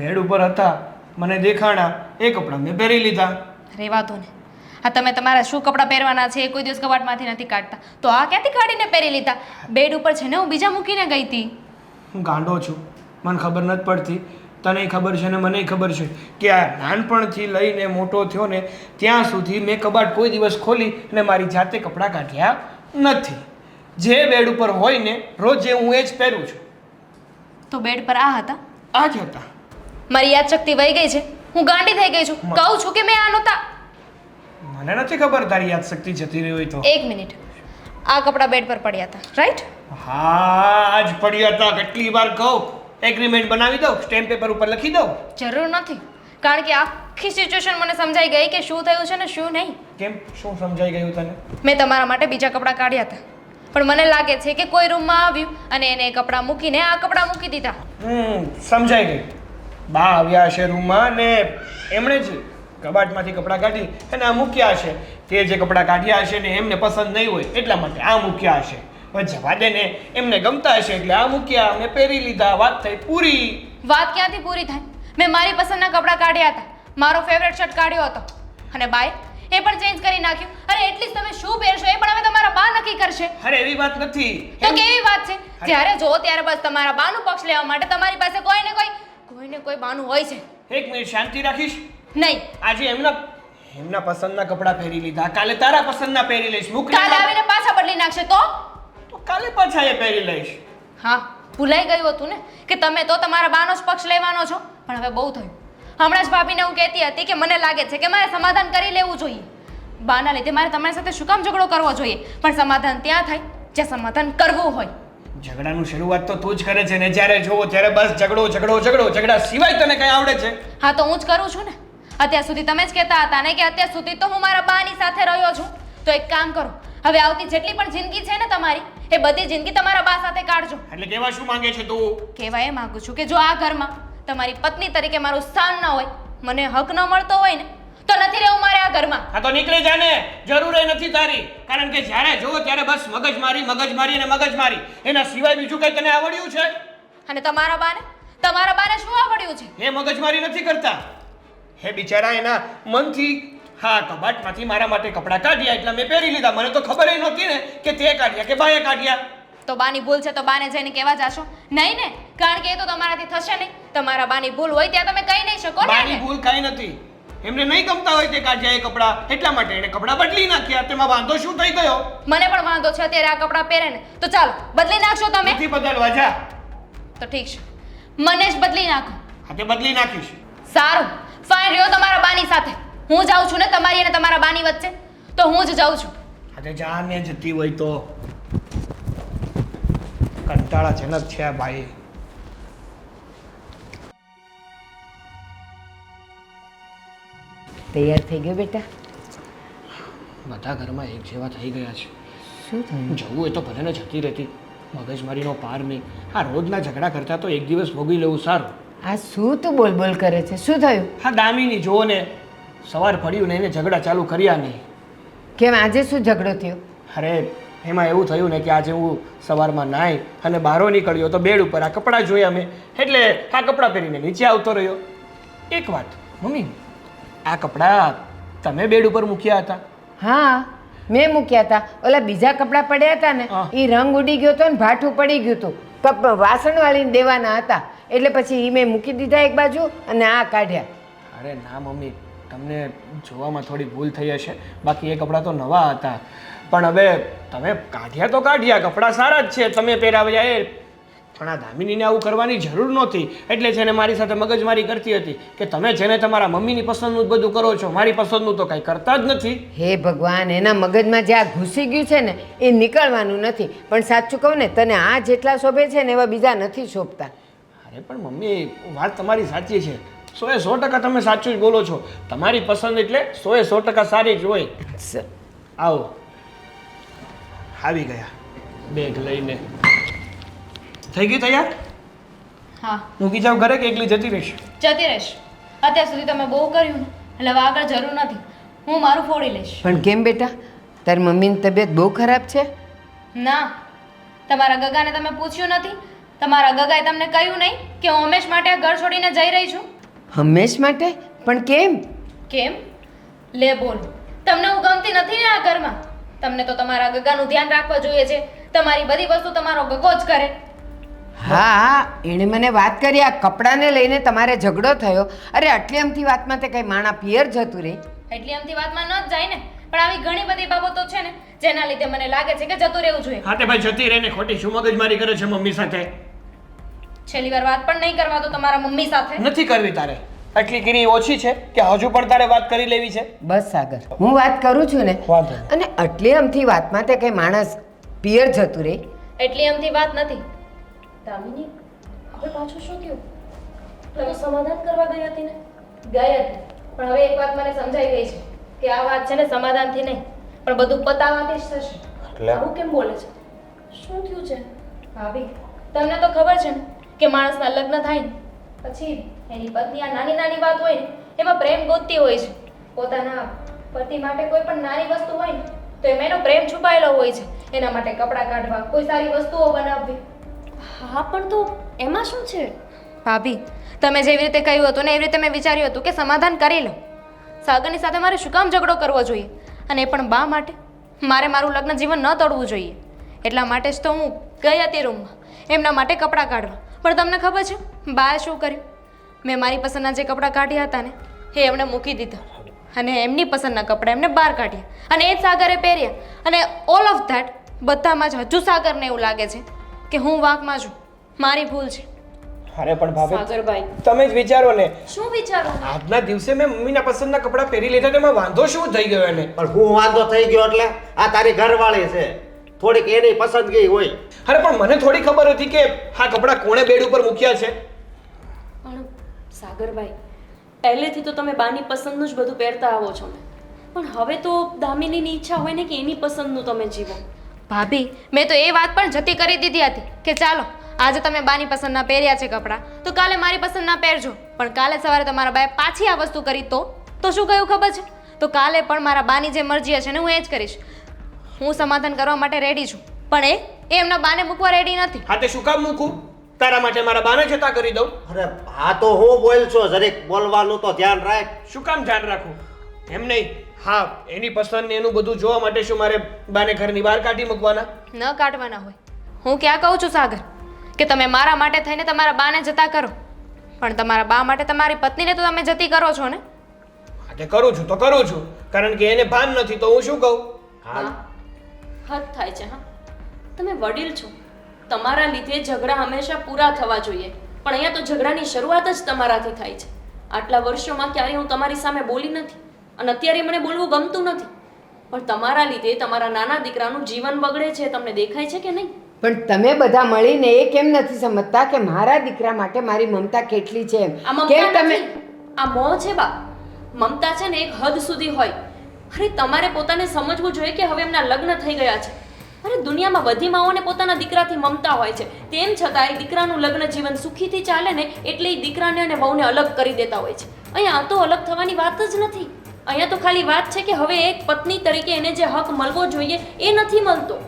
બેડ ઉપર હતા મને દેખાણા એ કપડાં મેં પહેરી લીધા. રહેવા દો ને. હા, તમે તમારા શું કપડાં પહેરવાના છે એ કોઈ દિવસ કબાટમાંથી નથી કાઢતા, તો આ ક્યાંથી કાઢીને પહેરી લીધા? બેડ ઉપર છે ને હું બીજા મૂકીને ગઈ હતી. હું ગાંડો છું, મને ખબર નથી પડતી. તને ખબર છે ને મને ખબર છે કે આ નાનપણથી લઈને મોટો થયો ને ત્યાં સુધી મેં કબાટ કોઈ દિવસ ખોલી અને મારી જાતે કપડાં કાઢ્યા નથી. જે બેડ ઉપર હોય ને રોજે હું એ જ પહેરું છું. તો બેડ પર આ હતા? આ જ હતા. મારી યાદશક્તિ વહી ગઈ છે, હું ગાંડી થઈ ગઈ છું. કહું છું કે મેં આ નહોતા. મને નથી ખબર તારી યાદશક્તિ જતી રહી હોય તો. એક મિનિટ, આ કપડાં બેડ પર પડ્યા હતા, રાઈટ? હા, આજ પડ્યા હતા. કેટલી વાર કહું એગ્રીમેન્ટ બનાવી દઉં, સ્ટેમ્પ પેપર ઉપર લખી દઉં? જરૂર નથી, કારણ કે આખી સિચ્યુએશન મને સમજાઈ ગઈ કે શું થયું છે ને શું નહીં. કેમ, શું સમજાઈ ગયું તને? મેં તમારા માટે બીજા કપડાં કાઢ્યા હતા, પણ મને લાગે છે કે કોઈ રૂમમાં આવ્યું અને એને એ કપડાં મૂકીને આ કપડાં મૂકી દીધા. સમજાઈ ગઈ. બા આવ્યા હશે રૂમમાં ને એમણે જ કબાટમાંથી કપડાં કાઢી અને આ મૂક્યા હશે. તે જે કપડાં કાઢ્યા હશે ને એમને પસંદ નહીં હોય એટલા માટે આ મૂક્યા હશે. હવે જવા દે ને, એમને ગમતા હશે એટલે આ મૂક્યા, મેં પહેરી લીધા, વાત થઈ પૂરી. વાત ક્યાંથી પૂરી થાય? મેં મારી પસંદના કપડાં કાઢ્યા હતા, મારો ફેવરેટ શર્ટ કાઢ્યો હતો અને બાય એ પણ ચેન્જ કરી નાખ્યું. અરે એટલીસ્ટ તમે શું પહેરશો એ પણ હવે તમારા બા નક્કી કરશે. અરે એવી વાત નથી. તો કેવી વાત છે? જ્યારે જો ત્યારે બસ તમારા બાનું પક્ષ લેવા માટે તમારી પાસે કોઈને કોઈ બાનું હોય છે. એક મિનિટ શાંતિ રાખીશ. નહીં, આજે એમના પસંદના કપડાં પહેરી લીધા, કાલે તારા પસંદના પહેરી લઈશ. કાલે આવીને પાછા બદલી નાખશે તો કાલે પાછા એ પહેરી લઈશ. હા, ભૂલાઈ ગયું હતું ને કે તમે તો તમારા બાનો જ પક્ષ લેવાનો છો. પણ હવે બહુ થયું. હમણાં જ ભાભીને હું કહેતી હતી કે મને લાગે છે કે મારે સમાધાન કરી લેવું જોઈએ. બાના લીધે મારે તમારી સાથે શું કામ ઝઘડો કરવો જોઈએ? પણ સમાધાન ત્યાં થાય જ્યાં સમાધાન કરવું હોય. ઝઘડાનું શરૂઆત તો તું જ કરે છે ને, જ્યારે જોવો ત્યારે બસ ઝઘડો ઝઘડો ઝઘડો. ઝઘડા સિવાય તને કઈ આવડે છે? હા, તો હું જ કરું છું ને. અત્યાર સુધી તમે જ કહેતા હતા ને કે અત્યાર સુધી તો હું મારા બાની સાથે રહ્યો છું. તો એક કામ કરો, હવે આવતી જેટલી પણ જિંદગી છે ને તમારી, એ બધી જિંદગી તમારા બા સાથે કાઢજો. એટલે કેવા શું માંગે છે તું? કહેવા એ માંગુ છું કે જો આ ઘરમાં તમારી પત્ની તરીકે મારું સ્થાન ન હોય, મને હક ન મળતો હોય ને, તો નથી રહેવું મારે આ ઘરમાં. હા તો નીકળી જા ને, જરૂર ય નથી તારી. કારણ કે જ્યારે જોવો ત્યારે બસ મગજમારી મગજમારી અને મગજમારી, એના સિવાય બીજું કઈ તને આવડ્યું છે? અને તમારા બાને શું આવડ્યું છે? એ મગજમારી નથી કરતા. હે બિચારા એના મનથી હા કબાટમાંથી મારા માટે કપડાં કાઢ્યા એટલે મેં પહેરી લીધા. મને તો ખબર ય નહોતી ને કે તે કાઢ્યા કે બાએ કાઢ્યા. તો બાની ભૂલ છે તો બાને જઈને કહેવા જાશો નહીં ને? કારણ કે એ તો તમારાથી થશે નહીં. તમારા બાની ભૂલ હોય ત્યાં તમે કહી નહીં શકો ને બાની એને. ભૂલ કઈ નથી. એમને નહીં ગમતા હોય તે કાઢ્યા એ કપડાં, એટલા માટે એને કપડાં બદલી નાખ્યા. તેમાં વાંધો શું થઈ ગયો? મને પણ વાંધો છે અત્યારે આ કપડાં પહેરે ને, તો ચાલો બદલી નાખશો તમે? નથી બદલવા જા. તો ઠીક છે, મને જ બદલી નાખો. હા તે બદલી નાખીશ. સારું, ફાઇન, રહ્યો તમારા બાની સાથે. હું જાઉં છું ને તમારી અને તમારા બાની વચ્ચે, તો હું જ જાઉં છું. હા તે જા ને જતી હોય તો. કંટાળાજનક છે આ ભાઈ. તૈયાર થઈ ગયો બેટા? બધા ઘરમાં એક જેવા થઈ ગયા છે. શું થયું? જવું હોય તો ભલે ને જતી રહેતી, મગજમારીનો પાર નહીં. આ રોજના ઝઘડા કરતા તો એક દિવસ ભોગવી લેવું સારું. આ શું તું બોલ બોલ કરે છે? શું થયું? હા દામિની જુઓ ને, સવાર પડ્યું ને એને ઝઘડા ચાલુ કર્યા નહીં. કેમ આજે શું ઝઘડો થયો? અરે એમાં એવું થયું ને કે આજે હું સવારમાં નાહી અને બહાર નીકળ્યો તો બેડ ઉપર આ કપડાં જોયા મેં, એટલે આ કપડાં પહેરીને નીચે આવતો રહ્યો. એક વાત મમ્મી, આ કપડાં તમે બેડ ઉપર મૂક્યા હતા? હા, મેં મૂક્યા હતા. ઓલા બીજા કપડાં પડ્યા હતા ને, હા. એ રંગ ઉડી ગયો હતો ને ભાઠું પડી ગયું હતું. વાસણવાળીને દેવાના હતા, એટલે પછી એ મેં મૂકી દીધા એક બાજુ અને આ કાઢ્યા. અરે ના મમ્મી, તમને જોવામાં થોડી ભૂલ થઈ હશે, બાકી એ કપડાં તો નવા હતા. પણ હવે તમે કાઢ્યા તો કાઢ્યા, કપડાં સારા જ છે, તમે પહેરાવ્યા એ. પણ આ દામિનીને આવું કરવાની જરૂર નહોતી. એટલે છે ને મારી સાથે મગજમારી કરતી હતી કે તમે છે ને તમારા મમ્મીની પસંદનું જ બધું કરો છો, મારી પસંદનું તો કંઈ કરતા જ નથી. હે ભગવાન, એના મગજમાં જે આ ઘૂસી ગયું છે ને એ નીકળવાનું નથી. પણ સાચું કહું ને, તને આ જેટલા શોભે છે ને એવા બીજા નથી શોભતા. અરે પણ મમ્મી, વાત તમારી સાચી છે. 100% તમે સાચું જ બોલો છો. તમારી પસંદ એટલે 100% સારી જ હોય. આવો, આવી ગયા બેગ લઈને. થઈ ગઈ તૈયાર? હા, મૂકી જાવ ઘરે કે એકલી જતી રહીશ? જતી રહીશ. અત્યાર સુધી તમે બહુ કર્યું ને, એટલે હવે આગળ જરૂર નથી. હું મારું ફોડી લઈશ. પણ કેમ બેટા, તારી મમ્મીની તબિયત બહુ ખરાબ છે? ના, તમારા ગગાને તમે પૂછ્યું નથી? તમારા ગગાએ તમને કહ્યું નહીં કે હું હંમેશ માટે આ ઘર છોડીને જઈ રહી છું? હંમેશ માટે? પણ કેમ? કેમ? લે બોલ, તમને હું ગમતી નથી ને આ ઘરમાં? તમને તો તમારા ગગાનું ધ્યાન રાખવા જોઈએ છે. તમારી બધી વસ્તુ તમારો ગગો જ કરે. હા, એણે મને વાત કરી, આ કપડાને લઈને તમારે ઝઘડો થયો. અરે આટલી અમથી વાતમાં તે કઈ માણા પિયર જતું રહે? એટલી અમથી વાતમાં ન જ જાય ને. પણ આવી ઘણી બધી બાબતો છે ને જેના લીધે મને લાગે છે કે જતું રહેવું જોઈએ. હા તે ભાઈ જતી રહીને ખોટી શું મગજમારી કરે છે મમ્મી સાથે? છેલ્લી વાર વાત પણ નહીં કરવા તો તમારા મમ્મી સાથે. નથી કરવી તારે. આટલી ગીરી ઓછી છે કે હજુ પણ તારે વાત કરી લેવી છે? બસ સાગર, હું વાત કરું છું ને. વાંધો નહીં. અને આટલી અમથી વાતમાં તે કઈ માણસ પિયર જતું રહે? એટલી અમથી વાત નથી. દામિની, હવે પાછું શું થયું? તમે સમાધાન કરવા ગઈ હતી ને? ગઈ હતી, પણ હવે એક વાત મને સમજાઈ ગઈ છે કે આ વાત છે ને સમાધાનથી નહીં પણ બધું પતાવવાથી જ થશે. આવું કેમ બોલે છે? શું થયું છે? ભાભી, તમને તો ખબર છે ને કે માણસના લગ્ન થાય ને પછી એની પત્ની આ નાની નાની વાત હોય ને એમાં પ્રેમ ગોતતી હોય છે. પોતાના પતિ માટે કોઈ પણ નાની વસ્તુ હોય ને તો એમાં એનો પ્રેમ છુપાયેલો હોય છે. એના માટે કપડાં કાઢવા, કોઈ સારી વસ્તુઓ બનાવવી. હા પણ તો એમાં શું છે? ભાભી, તમે જેવી રીતે કહ્યું હતું ને એવી રીતે મેં વિચાર્યું હતું કે સમાધાન કરી લઉં. સાગરની સાથે મારે શું કામ ઝઘડો કરવો જોઈએ? અને એ પણ બા માટે. મારે મારું લગ્ન જીવન ન તોડવું જોઈએ. એટલા માટે જ તો હું ગઈ હતી રૂમમાં એમના માટે કપડાં કાઢવા. પણ તમને ખબર છે બાએ શું કર્યું? મેં મારી પસંદના જે કપડાં કાઢ્યા હતા ને એ એમણે મૂકી દીધા અને એમની પસંદના કપડાં એમને બહાર કાઢ્યા અને એ જ સાગરે પહેર્યા. અને ઓલ ઓફ ધેટ બધામાં જ હજુ સાગરને એવું લાગે છે કે હું વાંકમાં છું, મારી ભૂલ છે. અરે પણ ભાભી, સાગરભાઈ, તમે જ વિચારો ને. શું વિચારો? આજના દિવસે મેં મમ્મીના પસંદના કપડાં પહેરી લીધા, તેમાં વાંધો શું થઈ ગયો એને? પણ હું વાંધો થઈ ગયો એટલે આ તારી ઘરવાળી છે, થોડીક એની પસંદગી હોય. અરે પણ મને થોડી ખબર હતી કે આ કપડાં કોણે બેડ ઉપર મૂક્યા છે. પણ સાગરભાઈ, પહેલેથી તો તમે બાની પસંદનું જ બધું પહેરતા આવો છો ને, પણ હવે તો દામિનીની ઈચ્છા હોય ને કે એની પસંદનું તમે જીવો. ભાભી મેં તો એ વાત પણ જતી કરી દીધી હતી કે ચાલો આજે તમે બાની પસંદના પહેર્યા છે કપડાં તો કાલે મારી પસંદના પહેરજો, પણ કાલે સવારે તમારા બાએ પાછી આ વસ્તુ કરી તો શું કહ્યું ખબર છે? તો કાલે પણ મારા બાની જે મરજી હશે ને હું એ જ કરીશ. હું સમાધાન કરવા માટે રેડી છું, પણ એ એમના બાને મૂકવા રેડી નથી. હા તે શું કામ મૂકું? તારા માટે મારા બાને જતા કરી દઉં. અરે હા તો હું બોલ છો, જરીક બોલવાનું તો ધ્યાન રાખ. શું કામ ધ્યાન રાખું? એમ નહીં. હા એની પસંદ ને એનું બધું જોવા માટે શું મારે બાને ઘરની બહાર કાઢી મૂકવાના? ન કાઢવાના હોય. હું ક્યાં કહું છું સાગર કે તમે મારા માટે થઈને તમારા બાને જતા કરો, પણ તમારા બા માટે તમારી પત્નીને તો તમે જતી કરો છો ને. હા તે કરું છું તો કરું છું, કારણ કે એને ભાન નથી તો હું શું કહું? હા હદ થાય છે. હા તમે વડીલ છો, તમારા લીધે ઝઘડા હંમેશા પૂરા થવા જોઈએ, પણ અહીંયા તો ઝઘડાની શરૂઆત જ તમારાથી થાય છે. આટલા વર્ષોમાં ક્યારેય હું તમારી સામે બોલી નથી અને અત્યારે મને બોલવું ગમતું નથી, પણ તમારા લીધે તમારા નાના દીકરાનું જીવન બગડે છે. તમને દેખાય છે કે નહીં? પણ તમે બધા મળીને એ કેમ નથી સમજતા કે મારા દીકરા માટે મારી મમતા કેટલી છે એમ? આ કેમ મમતા તમે નથી, આ મોહ છે બા. મમતા છે ને એક હદ સુધી હોય. અરે તમારે પોતાને સમજવું જોઈએ કે હવે એમના લગ્ન થઈ ગયા છે. અરે દુનિયામાં બધી માઓને પોતાના દીકરાથી મમતા હોય છે, તેમ છતાં એ દીકરાનું લગ્ન જીવન સુખીથી ચાલે ને એટલે એ દીકરાને અને વહુને અલગ કરી દેતા હોય છે. અહીંયા તો અલગ થવાની વાત જ નથી. અહીંયા તો ખાલી વાત છે કે હવે એક પત્ની તરીકે એને જે હક મળવો જોઈએ એ નથી મળતો.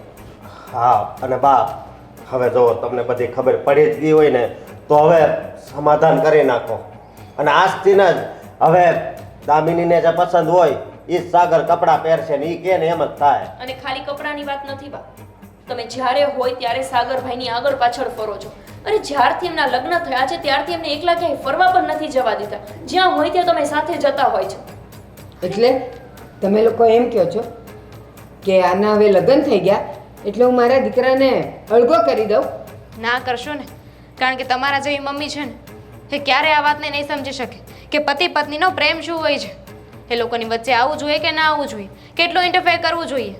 હા અને બા હવે જો તમને બધી ખબર પડી જ ગઈ હોય ને તો હવે સમાધાન કરી નાખો, અને આજથી જ હવે દામિનીને જે પસંદ હોય એ જ સાગર કપડાં પહેરશે ને એ કે ને એમ જ થાય. અને ખાલી કપડાની વાત નથી બા, તમે જ્યારે હોય ત્યારે સાગરભાઈની આગળ પાછળ ફરો છો. અરે જ્યારથી એમના લગ્ન થયા છે ત્યારથી એમને એકલા ક્યાંય ફરવા પણ નથી જવા દીધા. જ્યાં હોય ત્યાં તમે સાથે જતા હોય છો. એટલે તમે લોકો એમ કહો છો કે આના હવે લગ્ન થઈ ગયા એટલે હું મારા દીકરાને અળગો કરી દઉં? ના કરશો ને, કારણ કે તમારા જેવી મમ્મી છે ને એ ક્યારે આ વાતને નહીં સમજી શકે કે પતિ પત્નીનો પ્રેમ શું હોય છે. એ લોકોની વચ્ચે આવવું જોઈએ કે ના આવવું જોઈએ, કેટલું ઇન્ટરફેર કરવું જોઈએ.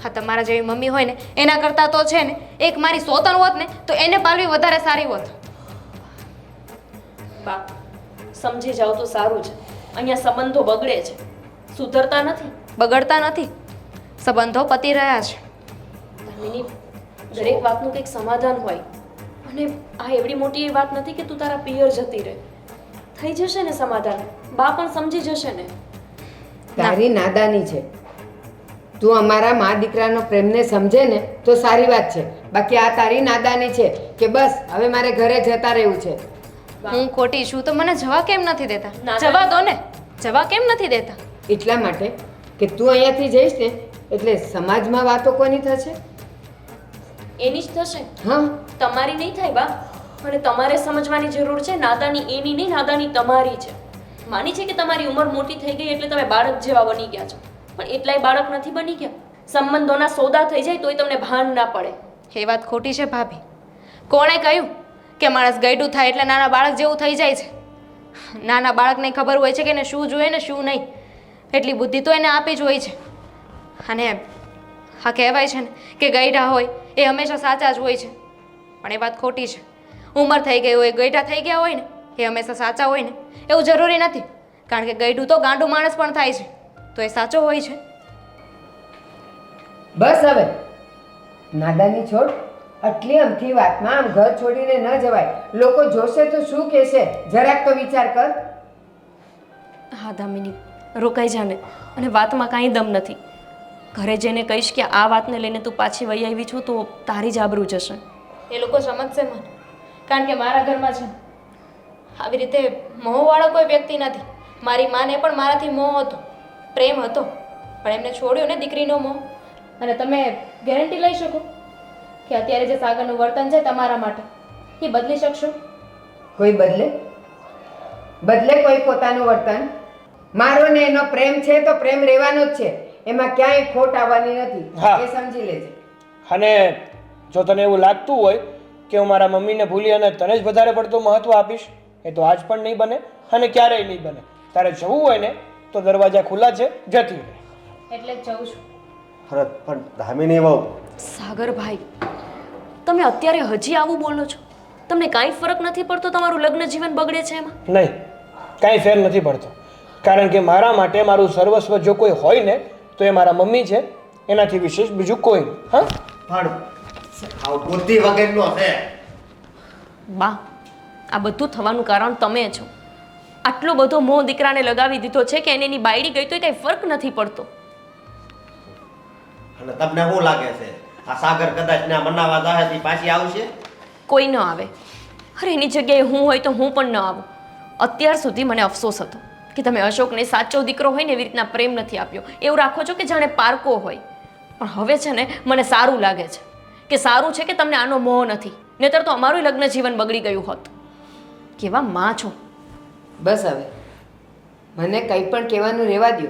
હા તમારા જેવી મમ્મી હોય ને એના કરતાં તો છે ને એક મારી સોતન હોત ને તો એને પાલવી વધારે સારી હોત. બા સમજી જાઓ તો સારું છે. અહીંયા સંબંધો બગડે છે, સુધરતા નથી. બગડતા નથી, સંબંધો પતી રહ્યા છે. દામિની, દરેક વાતનું કંઈક સમાધાન હોય, અને આ એવડી મોટી વાત નથી કે તું તારા પિયર જતી રહે. થઈ જશે ને સમાધાન, બા પણ સમજી જશે ને. તારી નાદાની છે. તું અમારા મા દીકરાનો પ્રેમને સમજે ને તો સારી વાત છે, બાકી આ તારી નાદાની છે કે બસ હવે મારે ઘરે જતા રહેવું છે. હું ખોટી છું તો મને જવા કેમ નથી દેતા? ના, જવા દો ને, જવા કેમ નથી દેતા? એટલા માટે કે તું અહીંયાથી જઈશ ને એટલે સમાજમાં વાતો કોની થશે? એની જ થશે, હા તમારી નહીં થાય બા. અને તમારે સમજવાની જરૂર છે, નાદાની એની નહીં, નાદાની તમારી છે. માની છે કે તમારી ઉંમર મોટી થઈ ગઈ એટલે તમે બાળક જેવા બની ગયા છો, પણ એટલાય બાળક નથી બની ગયા. સંબંધોના સોદા થઈ જાય તોય તમને ભાન ના પડે. એ વાત ખોટી છે ભાભી. કોણે કહ્યું કે માણસ ગયડું થાય એટલે નાના બાળક જેવું થઈ જાય છે? નાના બાળકને ખબર હોય છે કે એને શું જોઈએ ને શું નહીં, એટલી બુદ્ધિ તો એને આપી જ હોય છે. અને હા કહેવાય છે ને કે ગયડા હોય એ હંમેશા સાચા જ હોય છે, પણ એ વાત ખોટી છે. ઉંમર થઈ ગઈ હોય, ગયડા થઈ ગયા હોય ને એ હંમેશા સાચા હોય ને એવું જરૂરી નથી, કારણ કે ગયડું તો ગાંડું માણસ પણ થાય છે, તો એ સાચો હોય છે. બસ હવે નાદાની છોડ. આટલી અમથી વાતમાં આમ ઘર છોડીને ન જવાય. લોકો જોશે તો શું કહેશે જરાક તો વિચાર કર. હા દામિની, રોકાઈ જાને, અને વાતમાં કાંઈ દમ નથી. ઘરે જઈને કહીશ કે આ વાતને લઈને તું પાછી વહી આવી છો તો તારી જ આબરૂ જશે. એ લોકો સમજશે મને, કારણ કે મારા ઘરમાં છે આવી રીતે મોહવાળો કોઈ વ્યક્તિ નથી. મારી માને પણ મારાથી મોહ હતો, પ્રેમ હતો, પણ એમને છોડ્યો ને દીકરીનો મોહ. અને તમે ગેરંટી લઈ શકો કે અત્યારે જે સાગરનું વર્તન છે તમારા માટે એ બદલી શકશો? કોઈ બદલે કોઈ પોતાનું વર્તન? મારો ને એનો પ્રેમ છે તો પ્રેમ રહેવાનો જ છે, એમાં ક્યાંય ખોટ આવવાની નથી. હા. એ સમજી લેજે. અને જો તને એવું લાગતું હોય કે હું મારા મમ્મીને ભૂલી અને તને જ વધારે પડતું મહત્વ આપીશ, એ તો આજ પણ નહીં બને અને ક્યારેય નહીં બને. તારે જવું હોય ને તો દરવાજા ખુલ્લા છે, જતી રહે. એટલે જ જઉં છું. અરે પણ દામિની વહુ સાગરભાઈ, તમે અત્યારે હજી આવું બોલો છો? તમને કાંઈ ફરક નથી પડતો તમારું લગ્ન જીવન બગડે છે એમાં? નહીં, કાંઈ ફેર નથી પડતો, કારણ કે મારા માટે મારું સર્વસ્વ જો કોઈ હોય ને તો એ મારા મમ્મી છે, એનાથી વિશેષ બીજું કોઈ નહીં. હા પણ આવ બુદ્ધિ વગરનો છે. બા આ બધું થવાનું કારણ તમે છો. આટલો બધો મોહ દીકરાને લગાવી દીધો છે કે એને એની બાયડી ગઈ તોય કંઈ ફરક નથી પડતો. અને તમને શું લાગે છે આ સાગર કદાચ ના મનાવા જાહેથી પાછી આવશે? કોઈ ન આવે. અરે એની જગ્યાએ હું હોય તો હું પણ ન આવું. અત્યાર સુધી મને અફસોસ હતો કે તમે અશોકને સાચો દીકરો હોય ને એવી રીતના પ્રેમ નથી આપ્યો. એવું રાખો છો કે જાણે પારકો હોય. પણ હવે છે ને મને સારું લાગે છે કે સારું છે કે તમને આનો મોહ નથી, નહીતર તો અમારું લગ્ન જીવન બગડી ગયું હોત. કેવા માં છો. બસ હવે મને કંઈ પણ કહેવાનું રહેવા દો.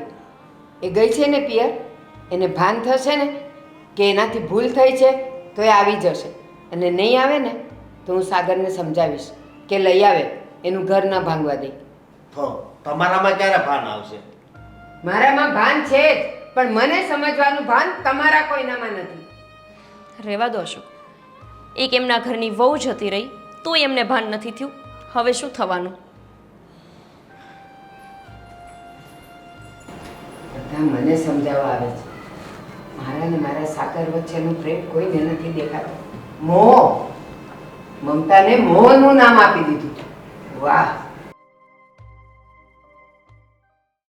એ ગઈ છે ને પિયર, એને ભાન થશે ને કે એનાથી ભૂલ થઈ છે તો એ આવી જશે, અને નહીં આવે ને તો હું સાગરને સમજાવીશ કે લઈ આવે, એનું ઘર ન ભાંગવા દે. તો તમારામાં ક્યારે ભાન આવશે? મારામાં ભાન છે જ, પણ મને સમજવાનું ભાન તમારા કોઈનામાં નથી. રહેવા દો અશોક. એક એમના ઘરની વહુ જતી રહી તોય એમને ભાન નથી થયું. હવે શું થવાનું? બધા મને સમજાવવા આવે છે. મારા ને મારા સાગર વચ્ચેનો પ્રેમ કોઈને નથી દેખાતો. મોહ, મમતાને મોહનું નામ આપી દીધું. વાહ,